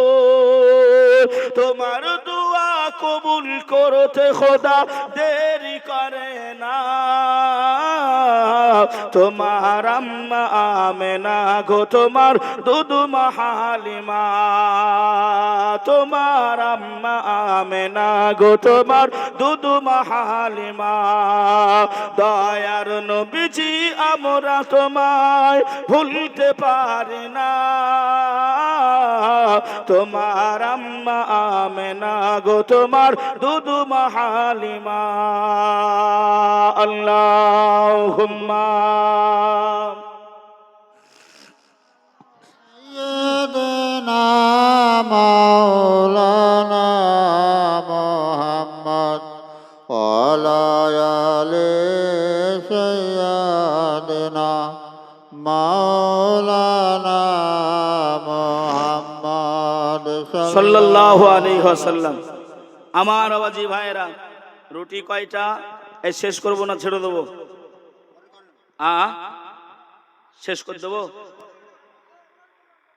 Speaker 1: তোমার দুয়া কবুল করতে খোদা দেরি করে না, তোমার আম্মা আমেনা গো, তোমার দুদুমা হালিমা, তোমার আম্মা আমেনা গো, তোমার দুদুমা হালিমা। দয়ার নবীজি, আমরা তোমায় ভুলতে পারি না, তোমার আম্মা আমেনা গো, তোমার দুদুমা হালিমা। আল্লাহুম্মা
Speaker 2: সাইয়্যিদিনা মাওলানা মুহাম্মদ ওয়া আলা
Speaker 1: সাল্লাল্লাহু আলাইহি ওয়াসাল্লাম। আমার আওয়াজি ভাইরা, রুটি কয়টা? এই শেষ করব না ছেড়ে দেবো? শেষ করে দেবো?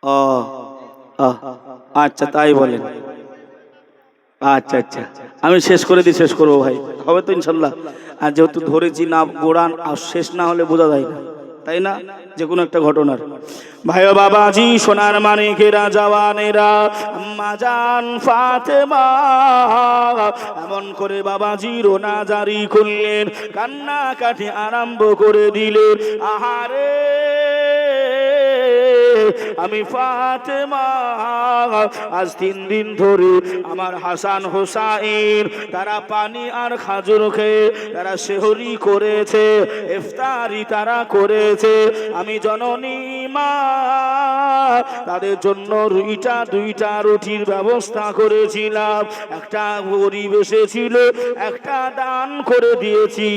Speaker 1: ও আচ্ছা, তাই বলেন। আচ্ছা আচ্ছা, আমি শেষ করে দিই, শেষ করবো ভাই, হবে তো ইনশাল্লাহ। আর যেহেতু ধরেছি না গোড়ান, আর শেষ না হলে বোঝা যায় না, তাই না? যে কোনো একটা ঘটনার। ভাই ও বাবাজি, সোনার মানিকেরা, জওয়ানেরা, আম্মা জান ফাতেমা এমন করে বাবাজি রোনা জারি করলেন, কান্নাকাটি আরম্ভ করে দিলেন। আহারে আমি ফাতেমা, আজ 3 দিন ধরে আমার হাসান হোসাইন তারা পানি আর খাজুর খেয়ে তারা সেহরি করেছে, ইফতারি তারা করেছে। আমি জননী মা তাদের জন্য 2টা রুটির ব্যবস্থা করেছিলাম। একটা গরিব এসেছিল, একটা দান করে দিয়েছি,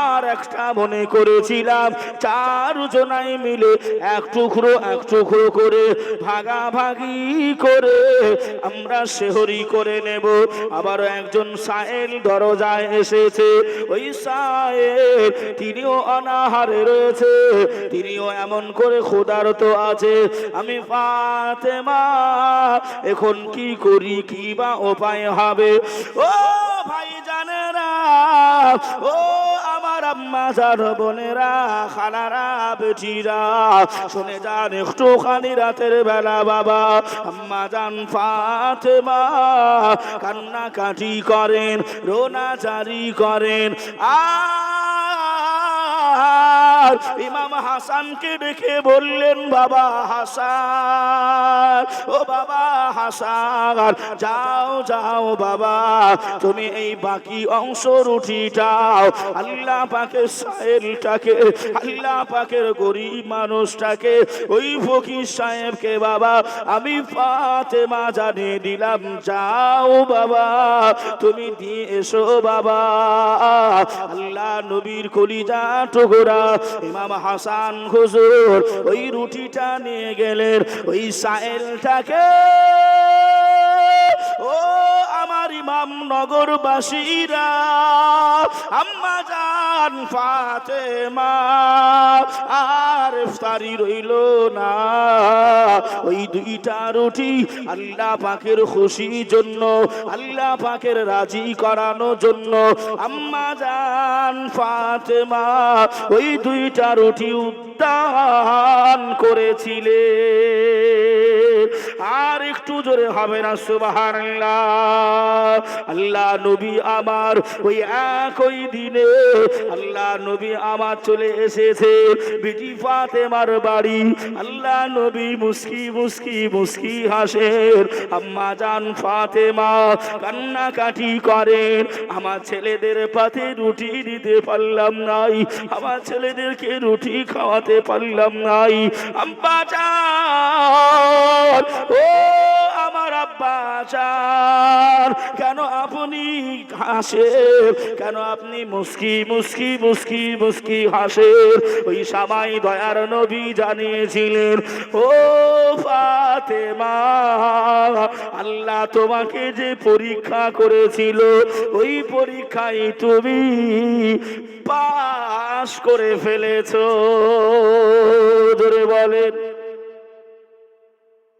Speaker 1: আর একটা মনে করেছিলাম 4 জনাই মিলে এক টুকরো করে ভাগাভাগি করে আমরা সেহরি করে নেব। আবার একজন সায়েল দরজায় এসেছে, ওই সায়েল তিনিও অনাহারে রয়েছে, তিনিও এমন করে ক্ষুধার্ত আছে। আমি ফাতেমা এখন কি করি, কি বা উপায় হবে? ও ভাই জানেরা, ও আমার আম্মা জান বোনেরা, খালারা, বেটিরা, শুনে যান একটুখানি রাতের বেলা বাবা আম্মা জান ফাতেমা কান্নাকাটি করেন, রোনা জারি করেন। আর ইমাম হাসানকে ডেকে বললেন, বাবা হাসান, ও বাবা হাসান, যাও যাও বাবা, তুমি এই বাকি অংশ রুটিটাও আল্লাহ পাকের সাহেবটাকে, আল্লাহ পাকের গরিব মানুষটাকে, ওই ফকির সাহেবকে বাবা আমি ফাতেমা জানিয়ে দিলাম, যাও বাবা তুমি দিয়ে এসো বাবা। আল্লাহ নবীর কলিজা টুকরা ইমাম হাসান হুজুর ওই রুটিটা নিয়ে গেলেন ওই সাহেলটাকে। ও আমার ইমাম নগরবাসীরা, আম্মা জান ফাতেমা আর ইফতারি রইল না, ওই 2টা রুটি আল্লাহ পাকের খুশির জন্য, আল্লাহ পাকের রাজি করানোর জন্য আম্মা জান ফাতেমা ওই 2টা রুটি উদ্যান করেছিলেন। আর একটু জোরে হবে না সুবহানাল্লাহ? আল্লাহ নবী আমার ওই একই দিনে আল্লাহ নবী আমার চলে এসেছে বিটি ফাতেমার বাড়ি। আল্লাহ নবী মুস্কি মুস্কি মুস্কি হাসেন, আম্মা জান ফাতেমা কান্নাকাটি করেন, আমার ছেলেদের পাতে রুটি দিতে পারলাম নাই, আমার ছেলেদেরকে রুটি খাওয়াতে পারলাম নাই। আম্মা জান, ও আমার আব্বা জান, কেন আপনি হাসেন, কেন আপনি মুস্কি মুস্কি মুস্কি মুস্কি হাসেন? ওই সময় দয়ার নবী জানিয়েছিলেন, ও ফাতেমা, আল্লাহ তোমাকে যে পরীক্ষা করেছিল ওই পরীক্ষায় তুমি পাশ করে ফেলেছো। জোরে বলেন,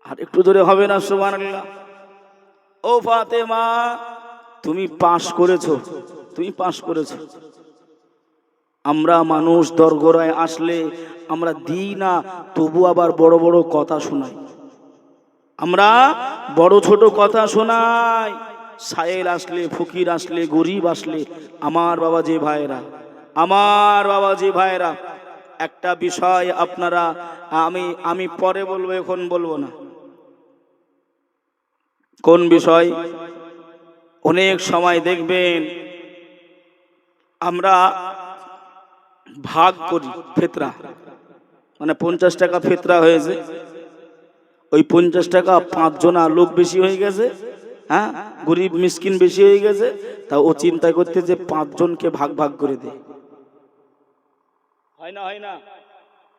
Speaker 1: আর একটু জোরে হবে না সুবহানাল্লাহ? ও ফাতেমা, তুমি পাশ করেছো, তুমি পাশ করেছো। আমরা মানুষ দরগোড়ায় আসলে আমরা দিই না, তবু আবার বড় বড় কথা শোনাই, আমরা বড় ছোট কথা শোনাই। সায়েল আসলে, ফকির আসলে, গরিব আসলে, আমার বাবা যে ভাইরা, আমার বাবা যে ভাইরা, একটা বিষয় আপনারা আমি পরে বলবো, এখন বলবো না। কোন বিষয়? অনেক সময় দেখবেন আমরা ভাগ করি ফিতরা, মানে 50 টাকা ফিতরা হয়েছে, ওই 50 টাকা 5 জনা লোক বেশি হয়ে গেছে, হ্যাঁ, গরিব মিসকিন বেশি হয়ে গেছে, তা ও চিন্তা করতে যে 5 জনকে ভাগ ভাগ করে দে। হয় না? হয় না?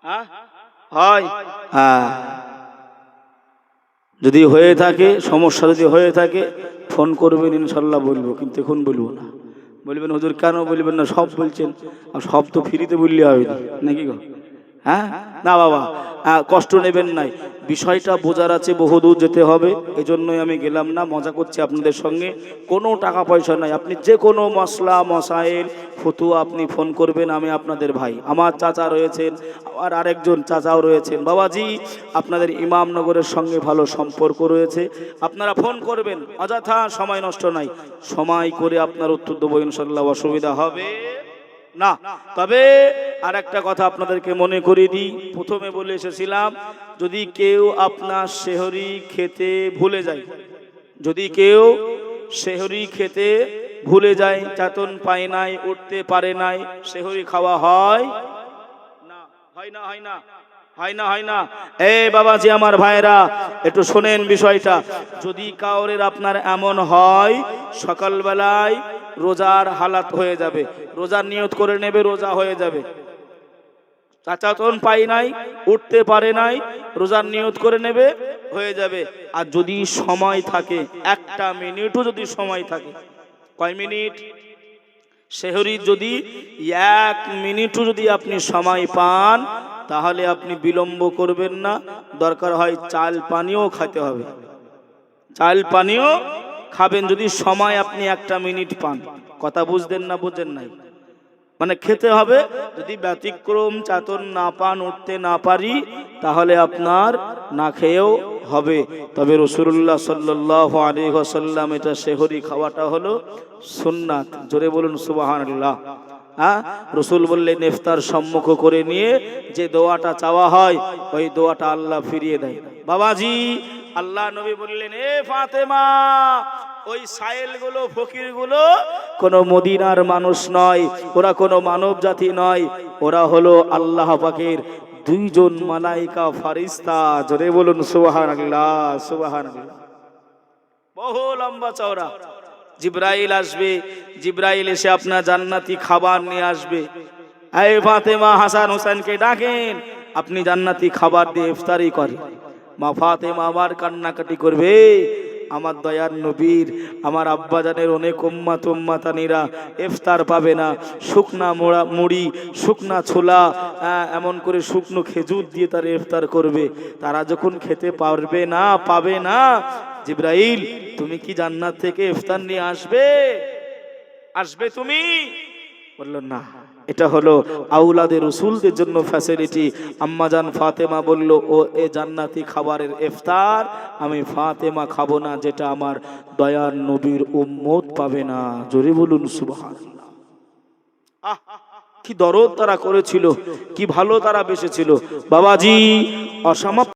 Speaker 1: হ্যাঁ হয়। হ্যাঁ, যদি হয়ে থাকে, সমস্যা যদি হয়ে থাকে ফোন করবেন, ইনশাল্লাহ বলবো, কিন্তু এখন বলবো না। বলবেন হুজুর কেন বলবেন না, সব বলছেন, আর সব তো ফ্রিতে বললে হবে না নাকি গো? হ্যাঁ না বাবা, কষ্ট নেবেন নাই, বিষয়টা বোঝার আছে, বহুদূর যেতে হবে, এজন্যই আমি গেলাম না, মজা করছি আপনাদের সঙ্গে, কোনো টাকা পয়সা নাই। আপনি যে কোনো মশলা মশাইল ফতুয়া আপনি ফোন করবেন, আমি আপনাদের ভাই, আমার চাচা রয়েছেন, আমার আরেকজন চাচাও রয়েছেন, বাবাজি আপনাদের ইমামনগরের সঙ্গে ভালো সম্পর্ক রয়েছে, আপনারা ফোন করবেন, অযথা সময় নষ্ট নাই, সময় করে আপনার উত্তর দেবো ইনশাল্লাহ, অসুবিধা হবে না। তবে আর একটা কথা আপনাদেরকে মনে করিয়ে দিই, প্রথমে বলে এসেছিলাম, যদি কেউ আপনার সেহরি খেতে ভুলে যায়, যদি কেউ সেহরি খেতে ভুলে যায়, চাতন পায় নাই, উঠতে পারে নাই, সেহরি খাওয়া হয় না? হয় না? হয় না? হয় না? হয় না? এই বাবাজি আমার ভাইরা একটু শোনেন বিষয়টা, যদি কাউরের আপনার এমন হয় সকালবেলায় রোজার হালাত হয়ে যাবে, রোজার নিয়ত করে নেবে, রোজা হয়ে যাবে, চাচাতন পাই নাই, উঠতে পারে নাই, রোজার নিয়ত করে নেবে, হয়ে যাবে। আর যদি সময় থাকে, একটা মিনিটও যদি সময় থাকে, কয় মিনিট? সেহরির যদি 1 মিনিটও যদি আপনি সময় পান, তাহলে আপনি বিলম্ব করবেন না, দরকার হয় চাল পানিও খেতে হবে, চাল পানিও খাবেন যদি সময় আপনি 1 মিনিট পান। কথা বুঝতেন না? বুঝেন নাই? মানে খেতে হবে, যদি ব্যতিক্রম চাতন না পান, উঠতে না পারি, তাহলে আপনার না খেয়েও হবে। তবে রাসূলুল্লাহ সাল্লাল্লাহু আলাইহি ওয়াসাল্লাম এটা সেহরি খাওয়াটা হলো সুন্নাত, জোরে বলুন সুবহানাল্লাহ। হ্যাঁ, রাসূল বললেন ইফতার সম্মুখ করে নিয়ে যে দোয়াটা চাওয়া হয়, ওই দোয়াটা আল্লাহ ফিরিয়ে দেয়। বাবাজি আল্লাহ নবী বললেন, এ ফাতেমা, ওই সাইল গুলো, ফকির গুলো কোনো মদিনার মানুষ নয়, ওরা কোনো মানব জাতি নয়, ওরা হলো আল্লাহ পাকের 2 জন মালাইকা ফারিস্তা, জোরে বলুন সুবহানাল্লাহ, সুবহানাল্লাহ। বহু লম্বা চওড়া, জিব্রাইল আসবে, জিব্রাইল এসে আপনার জান্নাতি খাবার নিয়ে আসবে। এই ফাতেমা হাসান হোসেনকে ডাকেন, আপনি জান্নাতি খাবার দিয়ে ইফতারি করেন। মা ফাতেমা আবার কান্নাকাটি করবে, আমার দয়ার নবীর, আমার আব্বাজানের অনেক উম্মাত উম্মাতানিরা ইফতার পাবে না, শুকনা মুড়ি, শুকনা ছোলা, এমন করে শুকনো খেজুর দিয়ে তারা ইফতার করবে, তারা যখন খেতে পারবে না, পাবে না, জিব্রাইল তুমি কি জান্নাত থেকে ইফতার নিয়ে আসবে? আসবে তুমি? বলল না, এটা হলো আউলাদে রাসূলদের জন্য ফ্যাসিলিটি। আম্মাজান ফাতেমা বলল, ও এ জান্নাতি খাবারের ইফতার আমি ফাতেমা খাবো না, যেটা আমার দয়ার নবীর উম্মত পাবে না, জোরে বলুন সুবহানাল্লাহ। আহ, কি দরদ তারা করেছিল, কি ভালো তারা বেসেছিল। বাবাজি অসমাপ্ত